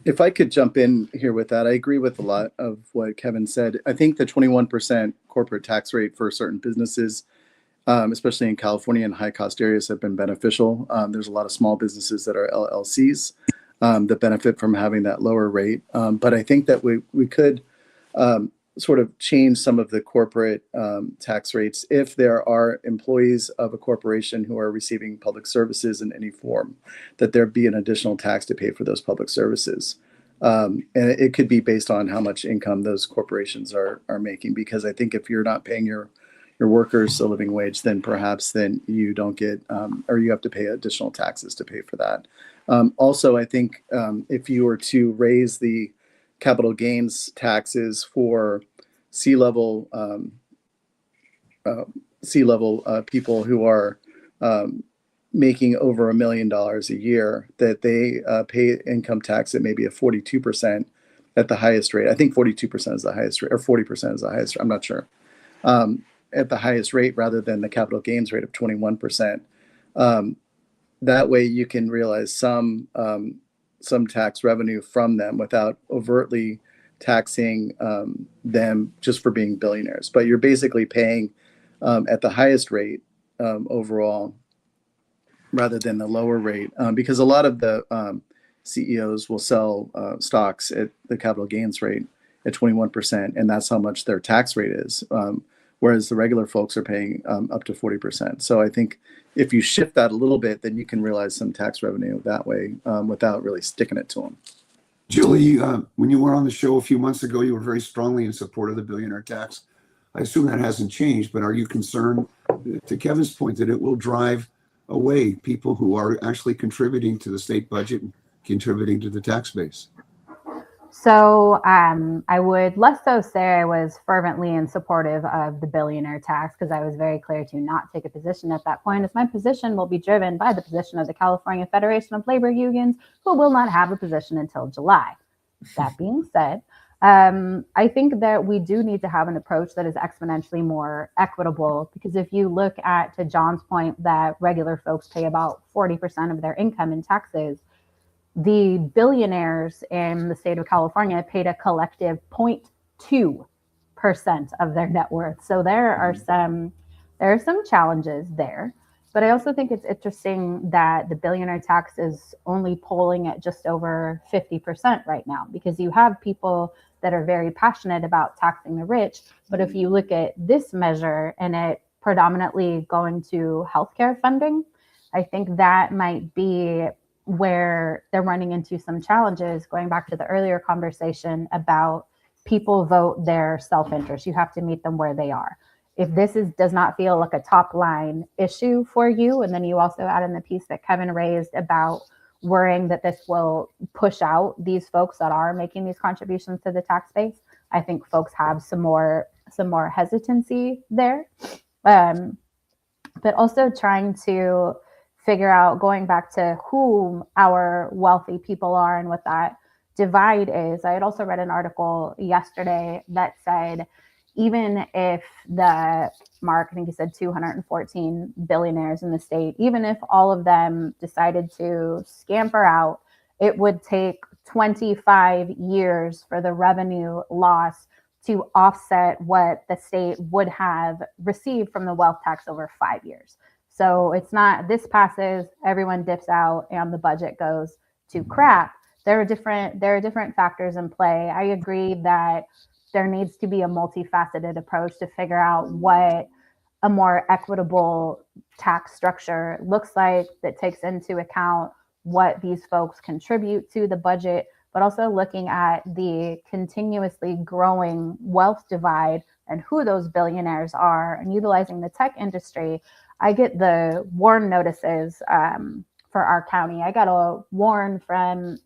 If I could jump in here with that, I agree with a lot of what Kevin said. I think the 21% corporate tax rate for certain businesses, especially in California and high-cost areas, have been beneficial. There's a lot of small businesses that are LLCs that benefit from having that lower rate. But I think that we could sort of change some of the corporate tax rates if there are employees of a corporation who are receiving public services in any form, that there be an additional tax to pay for those public services. And it could be based on how much income those corporations are making, because I think if you're not paying your workers a living wage, then perhaps then you don't get, or you have to pay additional taxes to pay for that. Also, I think if you were to raise the capital gains taxes for C-level people who are making over $1 million a year, that they pay income tax at maybe a 42% at the highest rate. I think 42% is the highest rate, or 40% is the highest. I'm not sure. At the highest rate, rather than the capital gains rate of 21%. That way, you can realize some tax revenue from them without overtly taxing them just for being billionaires. But you're basically paying at the highest rate overall, rather than the lower rate, because a lot of the CEOs will sell stocks at the capital gains rate at 21%, and that's how much their tax rate is. Whereas the regular folks are paying up to 40%. So I think if you shift that a little bit, then you can realize some tax revenue that way without really sticking it to them. Julie, when you were on the show a few months ago, you were very strongly in support of the billionaire tax. I assume that hasn't changed, but are you concerned, to Kevin's point, that it will drive away people who are actually contributing to the state budget and contributing to the tax base? So I would less so say I was fervently in supportive of the billionaire tax, because I was very clear to not take a position at that point, as my position will be driven by the position of the California Federation of Labor Unions, who will not have a position until July. That being said, I think that we do need to have an approach that is exponentially more equitable, because if you look at, to John's point, that regular folks pay about 40% of their income in taxes, the billionaires in the state of California paid a collective 0.2% of their net worth. So there are some challenges there. But I also think it's interesting that the billionaire tax is only polling at just over 50% right now, because you have people that are very passionate about taxing the rich. But if you look at this measure and it predominantly going to healthcare funding, I think that might be where they're running into some challenges, going back to the earlier conversation about people vote their self-interest. You have to meet them where they are. If this does not feel like a top line issue for you, and then you also add in the piece that Kevin raised about worrying that this will push out these folks that are making these contributions to the tax base, I think folks have some more hesitancy there. But also trying to figure out, going back to whom our wealthy people are and what that divide is. I had also read an article yesterday that said, even if Mark, I think he said 214 billionaires in the state, even if all of them decided to scamper out, it would take 25 years for the revenue loss to offset what the state would have received from the wealth tax over 5 years. So it's not this passes, everyone dips out, and the budget goes to crap. There are different factors in play. I agree that there needs to be a multifaceted approach to figure out what a more equitable tax structure looks like that takes into account what these folks contribute to the budget, but also looking at the continuously growing wealth divide and who those billionaires are, and utilizing the tech industry. I get the warn notices for our county. I got a warn from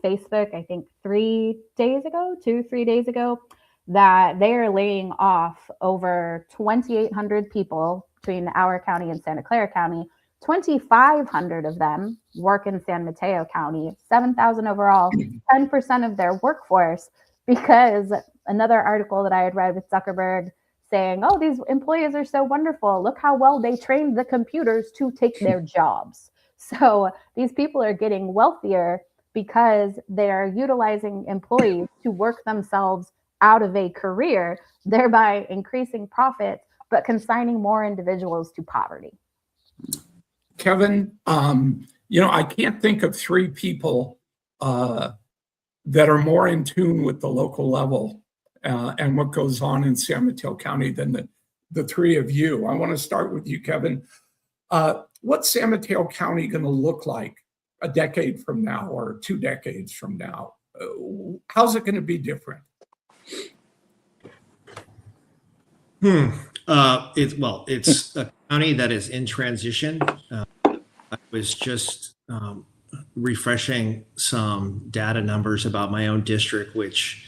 Facebook, I think 3 days ago, 2-3 days ago, that they are laying off over 2,800 people between our county and Santa Clara County. 2,500 of them work in San Mateo County, 7,000 overall, 10% of their workforce, because another article that I had read with Zuckerberg saying, oh, these employees are so wonderful. Look how well they trained the computers to take their jobs. So these people are getting wealthier because they're utilizing employees to work themselves out of a career, thereby increasing profits, but consigning more individuals to poverty. Kevin, I can't think of three people that are more in tune with the local level and what goes on in San Mateo County than the three of you. I want to start with you, Kevin. What's San Mateo County going to look like a decade from now or 2 decades from now? How's it going to be different? It's a county that is in transition. I was just refreshing some data numbers about my own district, which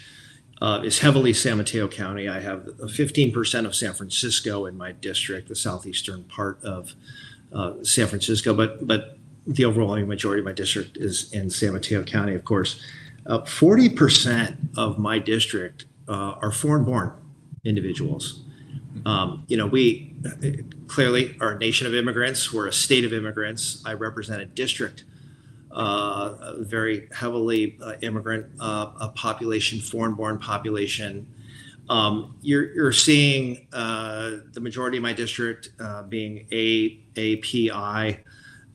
is heavily San Mateo County. I have 15% of San Francisco in my district, the southeastern part of San Francisco, but the overwhelming majority of my district is in San Mateo County, of course. 40% of my district are foreign-born individuals. We clearly are a nation of immigrants. We're a state of immigrants. I represent a district, a very heavily immigrant population, foreign-born population. You're seeing the majority of my district being API,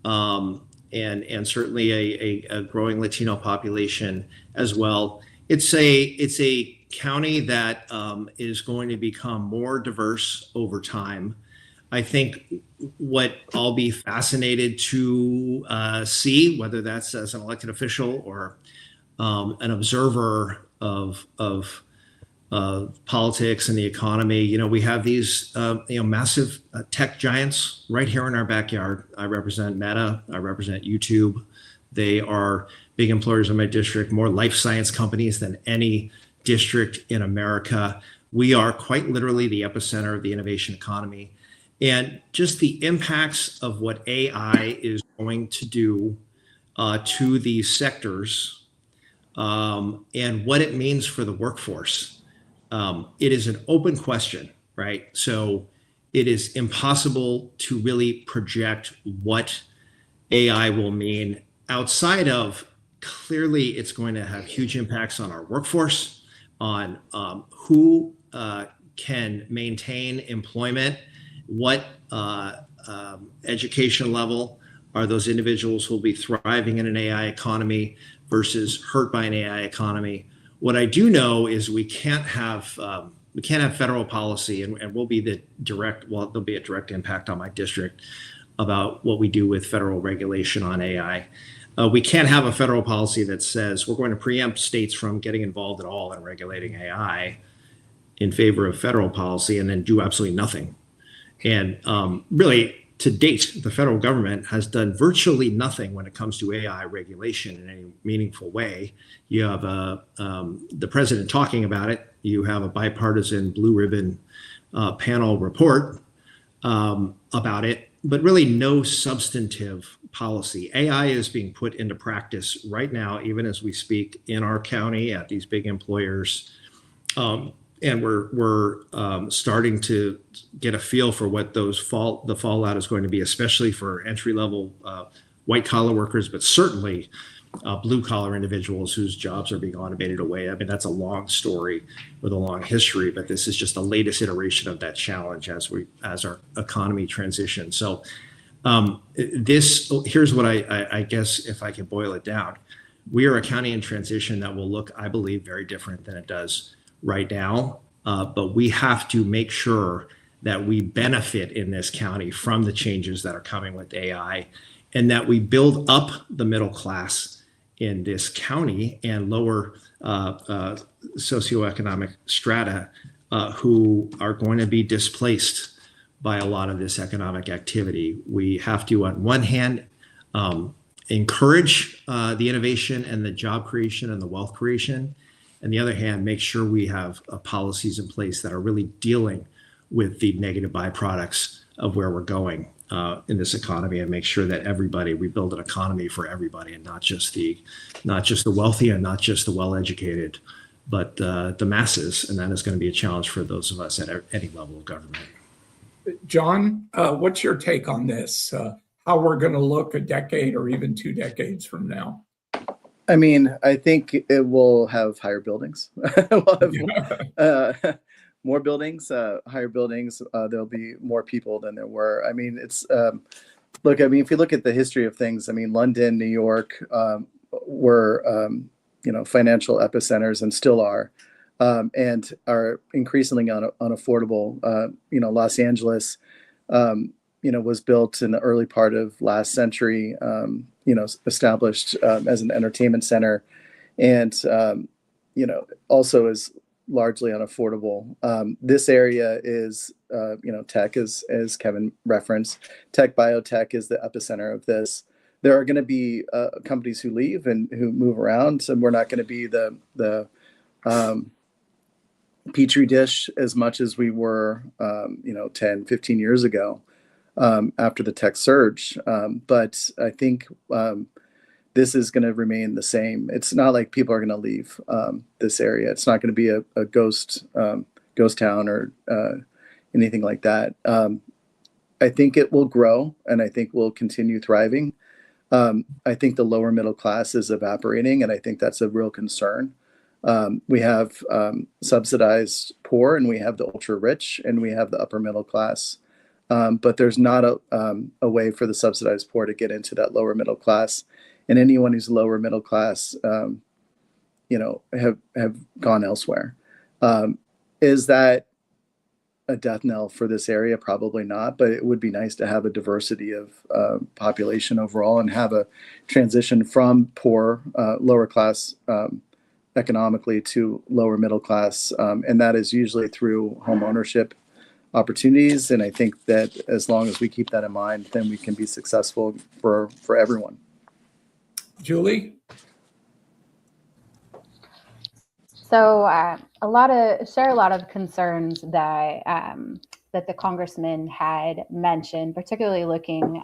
and certainly a growing Latino population as well. It's a county that is going to become more diverse over time. I think what I'll be fascinated to see, whether that's as an elected official or an observer of politics and the economy, we have these massive tech giants right here in our backyard. I represent Meta. I represent YouTube. They are big employers in my district, more life science companies than any district in America. We are quite literally the epicenter of the innovation economy. And just the impacts of what AI is going to do to these sectors and what it means for the workforce. It is an open question, right? So it is impossible to really project what AI will mean outside of clearly it's going to have huge impacts on our workforce, on who can maintain employment, what education level are those individuals who will be thriving in an AI economy versus hurt by an AI economy. What I do know is we can't have federal policy, and we'll be there'll be a direct impact on my district about what we do with federal regulation on AI. We can't have a federal policy that says we're going to preempt states from getting involved at all in regulating AI in favor of federal policy and then do absolutely nothing. And really, to date, the federal government has done virtually nothing when it comes to AI regulation in any meaningful way. You have the president talking about it. You have a bipartisan blue ribbon panel report about it, but really no substantive policy. AI is being put into practice right now, even as we speak, in our county at these big employers. And we're starting to get a feel for what the fallout is going to be, especially for entry-level white collar workers, but certainly blue collar individuals whose jobs are being automated away. I mean, that's a long story with a long history, but this is just the latest iteration of that challenge as our economy transitions. So here's what I guess, if I can boil it down, we are a county in transition that will look, I believe, very different than it does right now, but we have to make sure that we benefit in this county from the changes that are coming with AI, and that we build up the middle class in this county and lower socioeconomic strata who are going to be displaced by a lot of this economic activity. We have to, on one hand, encourage the innovation and the job creation and the wealth creation. On the other hand, make sure we have policies in place that are really dealing with the negative byproducts of where we're going in this economy, and make sure that we build an economy for everybody, and not just the wealthy and not just the well-educated, but the masses. And that is going to be a challenge for those of us at any level of government. John, what's your take on this? How we're going to look a decade or even 2 decades from now? I mean, I think it will have higher buildings. We'll have more buildings, higher buildings. There'll be more people than there were. I mean, if you look at the history of things, I mean, London, New York were, financial epicenters and still are. and are increasingly unaffordable. Los Angeles, was built in the early part of last century, established as an entertainment center, and, also is largely unaffordable. This area is, tech, as Kevin referenced. Tech biotech is the epicenter of this. There are going to be companies who leave and who move around, and we're not going to be the petri dish as much as we were, 10, 15 years ago after the tech surge. But I think this is going to remain the same. It's not like people are going to leave this area. It's not going to be a ghost town or anything like that. I think it will grow, and I think we'll continue thriving. I think the lower middle class is evaporating, and I think that's a real concern. We have subsidized poor, and we have the ultra rich, and we have the upper middle class. But there's not a way for the subsidized poor to get into that lower middle class. And anyone who's lower middle class, have gone elsewhere. Is that a death knell for this area? Probably not, but it would be nice to have a diversity of population overall and have a transition from poor, lower class economically to lower middle class. And that is usually through home ownership opportunities. And I think that as long as we keep that in mind, then we can be successful for everyone. Julie? So share a lot of concerns that that the congressman had mentioned, particularly looking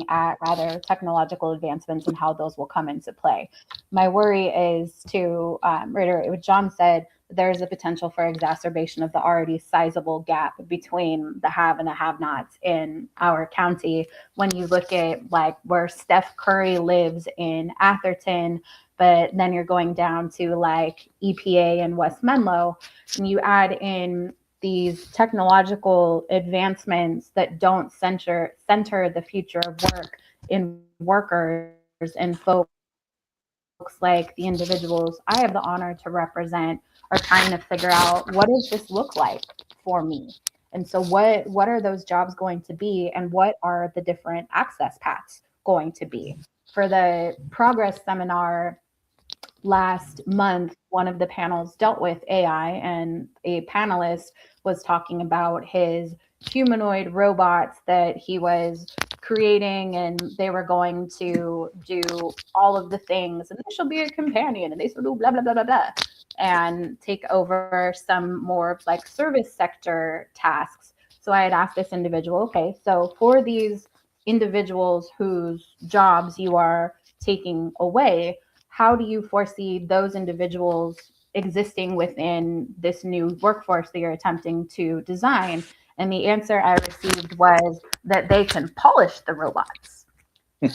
at rather technological advancements and how those will come into play. My worry is to reiterate what John said. There's a potential for exacerbation of the already sizable gap between the have and the have-nots in our county. When you look at like where Steph Curry lives in Atherton, but then you're going down to like EPA and West Menlo, and you add in these technological advancements that don't center the future of work in workers and folks like the individuals I have the honor to represent are trying to figure out, what does this look like for me? And so what are those jobs going to be, and what are the different access paths going to be? For the Progress seminar last month, one of the panels dealt with AI, and a panelist was talking about his humanoid robots that he was creating, and they were going to do all of the things, and this shall be a companion, and they shall do blah, blah, blah, blah, blah, and take over some more like service sector tasks. So I had asked this individual, okay, so for these individuals whose jobs you are taking away, how do you foresee those individuals existing within this new workforce that you're attempting to design? And the answer I received was that they can polish the robots.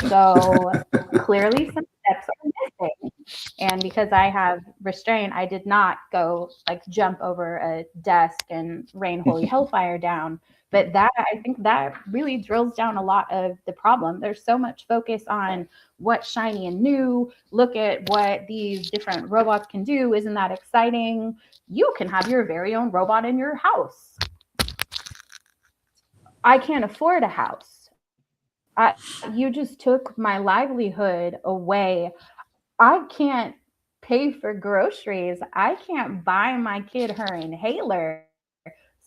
So clearly some steps are missing. And because I have restraint, I did not go like jump over a desk and rain holy hellfire down. But that, I think that really drills down a lot of the problem. There's so much focus on what's shiny and new. Look at what these different robots can do. Isn't that exciting? You can have your very own robot in your house. I can't afford a house. You just took my livelihood away. I can't pay for groceries. I can't buy my kid her inhaler.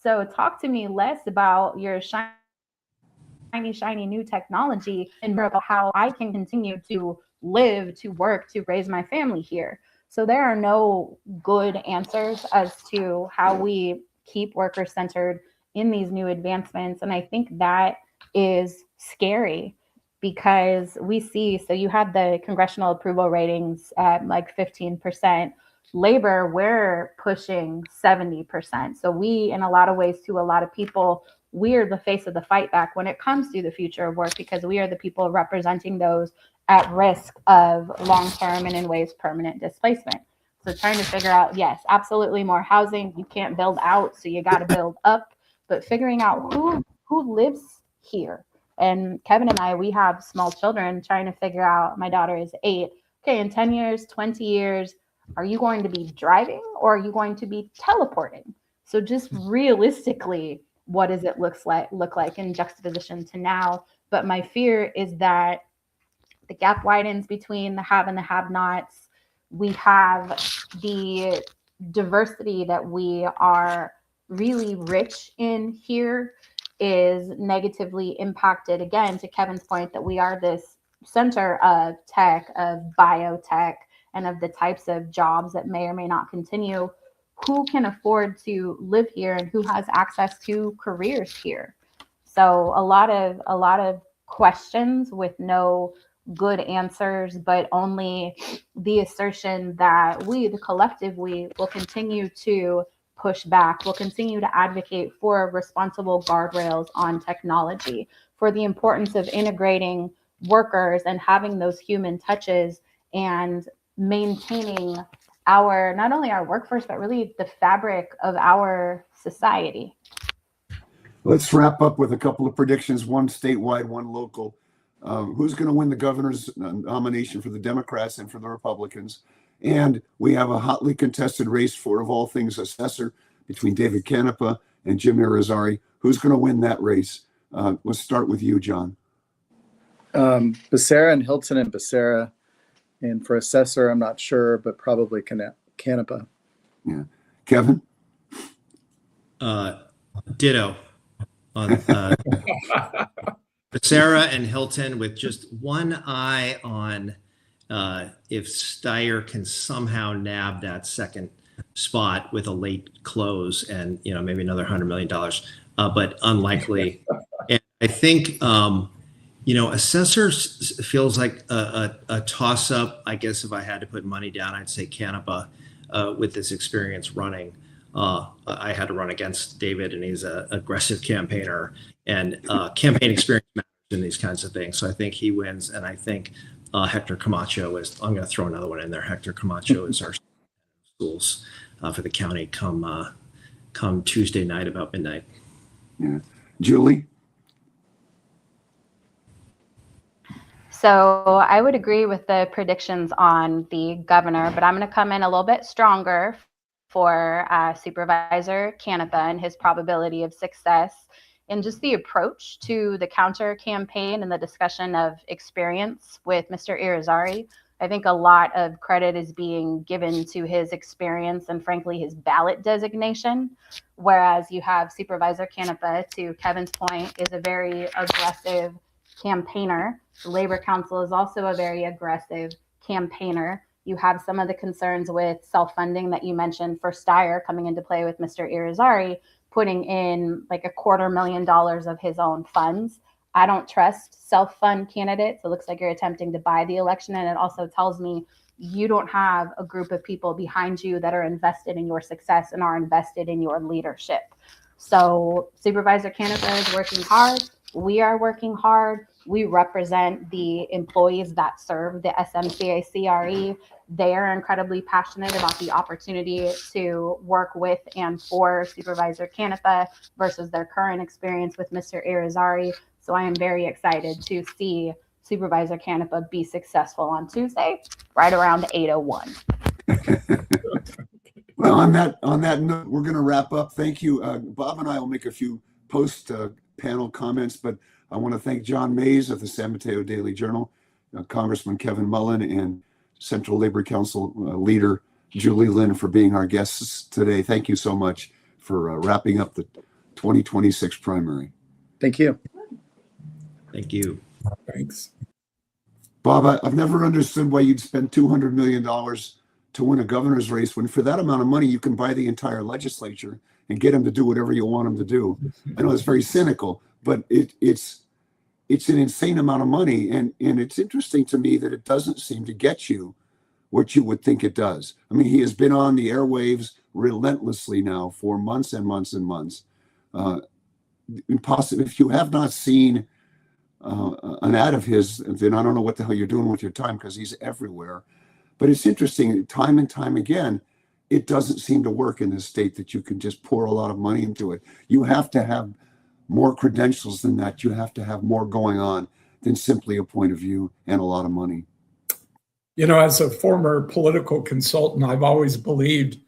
So talk to me less about your shiny new technology and more about how I can continue to live, to work, to raise my family here. So there are no good answers as to how we keep workers centered in these new advancements. And I think that is scary because we see, so you had the congressional approval ratings at like 15%. Labor, we're pushing 70%. So we, in a lot of ways, to a lot of people, we're the face of the fight back when it comes to the future of work, because we are the people representing those at risk of long-term and in ways permanent displacement. So trying to figure out, yes, absolutely more housing. You can't build out, so you got to build up. But figuring out who lives here. And Kevin and I, we have small children, trying to figure out, my daughter is 8. Okay, in 10 years, 20 years, Are you going to be driving or are you going to be teleporting? So just realistically, what does it look like in juxtaposition to now? But my fear is that the gap widens between the have and the have-nots. We have the diversity that we are really rich in here is negatively impacted, again, to Kevin's point, that we are this center of tech, of biotech, and of the types of jobs that may or may not continue. Who can afford to live here and who has access to careers here? So a lot of questions with no good answers, but only the assertion that we, the collective we, will continue to push back, will continue to advocate for responsible guardrails on technology, for the importance of integrating workers and having those human touches and maintaining our, not only our workforce, but really the fabric of our society. Let's wrap up with a couple of predictions, one statewide, one local. Who's going to win the governor's nomination for the Democrats and for the Republicans? And we have a hotly contested race for, of all things, assessor between David Canepa and Jim Irizarry. Who's going to win that race? Let's start with you, John. Becerra and Hilton and Becerra. And for assessor, I'm not sure, but probably Canepa. Yeah. Kevin? Ditto on Becerra and Hilton, with just one eye on if Steyer can somehow nab that second spot with a late close and, you know, maybe another $100 million, but unlikely. And I think, you know, assessor feels like a toss up. I guess if I had to put money down, I'd say Canepa with his experience running. I had to run against David, and he's an aggressive campaigner, and campaign experience matters in these kinds of things. So I think he wins, and I think Hector Camacho is. I'm going to throw another one in there. Hector Camacho is our schools for the county come Tuesday night about midnight. Yeah. Julie? So I would agree with the predictions on the governor, but I'm going to come in a little bit stronger for Supervisor Canepa and his probability of success, and just the approach to the counter campaign and the discussion of experience with Mr. Irizarry. I think a lot of credit is being given to his experience and, frankly, his ballot designation, whereas you have Supervisor Canepa, to Kevin's point, is a very aggressive campaigner. The Labor Council is also a very aggressive campaigner. You have some of the concerns with self-funding that you mentioned for Steyer coming into play with Mr. Irizarry, putting in like $250,000 of his own funds. I don't trust self-fund candidates. It looks like you're attempting to buy the election, and it also tells me you don't have a group of people behind you that are invested in your success and are invested in your leadership. So Supervisor Canepa is working hard. We are working hard. We represent the employees that serve the SMCA CRE. They are incredibly passionate about the opportunity to work with and for Supervisor Canepa versus their current experience with Mr. Irizarry. So I am very excited to see Supervisor Canepa be successful on Tuesday, right around 8:01. Well, on that note, we're going to wrap up. Thank you. Bob and I will make a few post panel comments, but I want to thank John Mays of the San Mateo Daily Journal, Congressman Kevin Mullen, and Central Labor Council leader Julie Lynn for being our guests today. Thank you so much for wrapping up the 2026 primary. Thank you. Thank you. Thanks. Bob, I've never understood why you'd spend $200 million to win a governor's race when for that amount of money you can buy the entire legislature and get them to do whatever you want them to do. I know it's very cynical, but it's an insane amount of money. And it's interesting to me that it doesn't seem to get you what you would think it does. I mean, he has been on the airwaves relentlessly now for months and months and months. Impossible. If you have not seen an ad of his, then I don't know what the hell you're doing with your time, because he's everywhere. But it's interesting, time and time again, it doesn't seem to work in this state that you can just pour a lot of money into it. You have to have more credentials than that. You have to have more going on than simply a point of view and a lot of money. As a former political consultant, I've always believed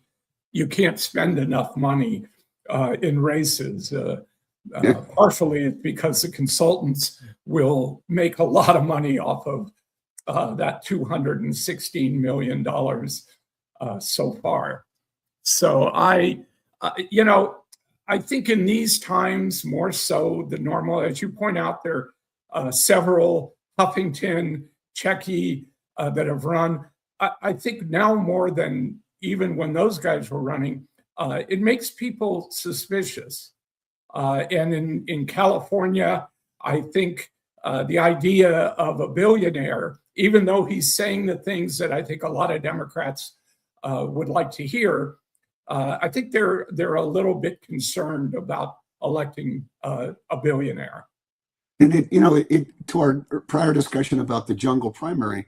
you can't spend enough money in races. Partially it's because the consultants will make a lot of money off of that $216 million so far. So I think in these times more so than normal, as you point out, there are several, Huffington, Checky, that have run. I think now more than even when those guys were running, it makes people suspicious. And in California, I think the idea of a billionaire, even though he's saying the things that I think a lot of Democrats would like to hear, I think they're a little bit concerned about electing a billionaire. And to our prior discussion about the jungle primary,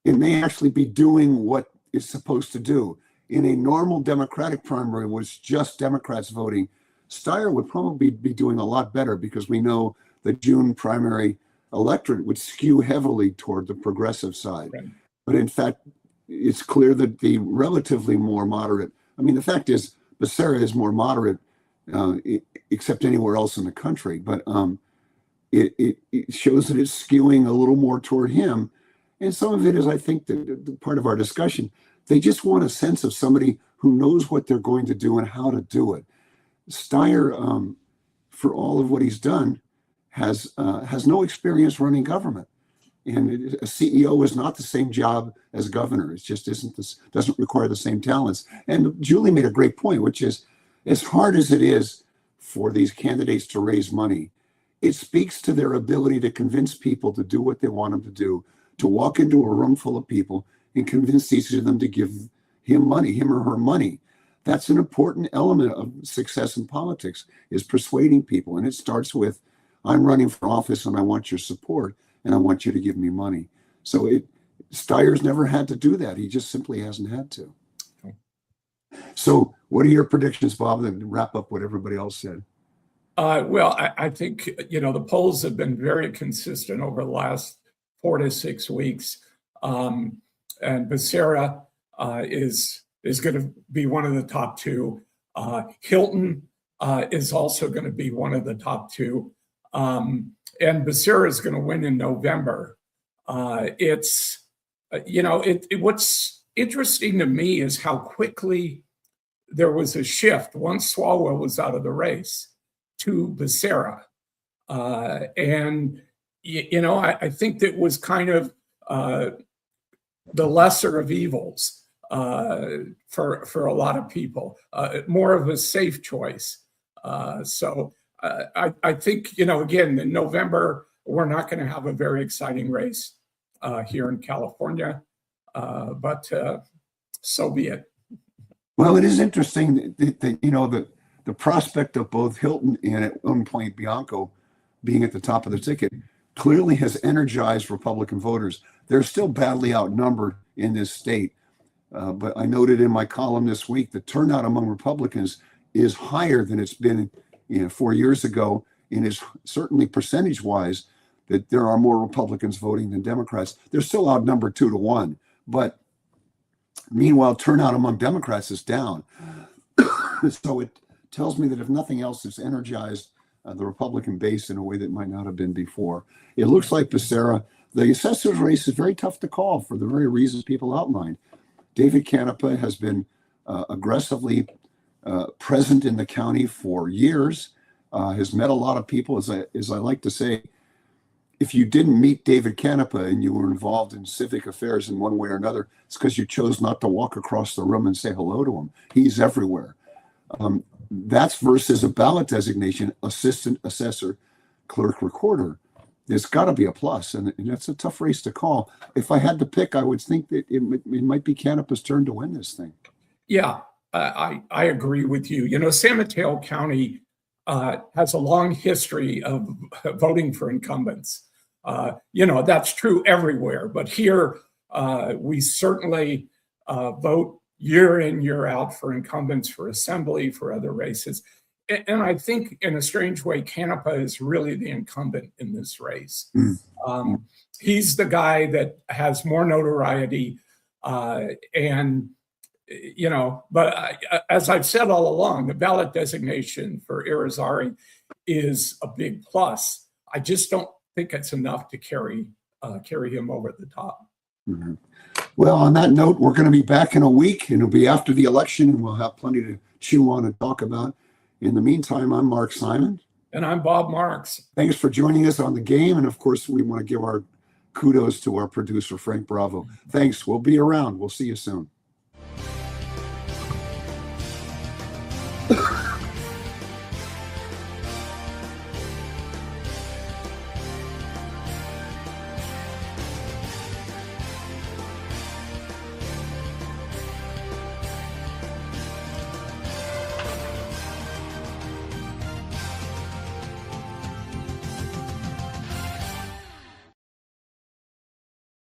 it may actually be doing what it's supposed to do. In a normal Democratic primary, was just Democrats voting, Steyer would probably be doing a lot better, because we know the June primary electorate would skew heavily toward the progressive side. Right. But in fact, it's clear that the relatively more moderate, the fact is, Becerra is more moderate, except anywhere else in the country. But it shows that it's skewing a little more toward him. And some of it is, I think, the part of our discussion. They just want a sense of somebody who knows what they're going to do and how to do it. Steyer, for all of what he's done, has no experience running government. And a CEO is not the same job as governor. It just doesn't require the same talents. And Julie made a great point, which is, as hard as it is for these candidates to raise money, it speaks to their ability to convince people to do what they want them to do, to walk into a room full of people and convince each of them to give him or her money. That's an important element of success in politics, is persuading people. And it starts with, I'm running for office and I want your support and I want you to give me money. So Steyer's never had to do that. He just simply hasn't had to. So what are your predictions, Bob, to wrap up what everybody else said? Well, I think, the polls have been very consistent over the last 4 to 6 weeks. And Becerra is going to be one of the top two. Hilton is also going to be one of the top two. And Becerra is going to win in November. What's interesting to me is how quickly there was a shift once Swalwell was out of the race to Becerra. And I think that was kind of the lesser of evils for a lot of people, more of a safe choice. So I think, again, in November, we're not going to have a very exciting race here in California, but so be it. Well, it is interesting that the prospect of both Hilton and at one point Bianco being at the top of the ticket clearly has energized Republican voters. They're still badly outnumbered in this state. But I noted in my column this week, the turnout among Republicans is higher than it's been 4 years ago, and is certainly percentage-wise that there are more Republicans voting than Democrats. They're still outnumbered 2-1, but meanwhile, turnout among Democrats is down. So it tells me that if nothing else, it's energized the Republican base in a way that might not have been before. It looks like Becerra, the assessor's race is very tough to call for the very reasons people outlined. David Canepa has been aggressively present in the county for years, has met a lot of people. As I like to say, if you didn't meet David Canepa and you were involved in civic affairs in one way or another, it's because you chose not to walk across the room and say hello to him. He's everywhere. That's versus a ballot designation, assistant assessor, clerk recorder. There's got to be a plus, and that's a tough race to call. If I had to pick, I would think that it might be Canepa's turn to win this thing. Yeah, I agree with you. San Mateo County has a long history of voting for incumbents. That's true everywhere, but here we certainly vote year in, year out for incumbents, for assembly, for other races. and I think in a strange way, Canepa is really the incumbent in this race. He's the guy that has more notoriety, and but as I've said all along, the ballot designation for Irizarry is a big plus. I just don't think it's enough to carry him over the top. Mhm. Well, on that note, we're going to be back in a week, and it'll be after the election, and we'll have plenty to chew on and talk about. In the meantime, I'm Mark Simon. And I'm Bob Marks. Thanks for joining us on the game. And of course, we want to give our kudos to our producer, Frank Bravo. Thanks. We'll be around. We'll see you soon.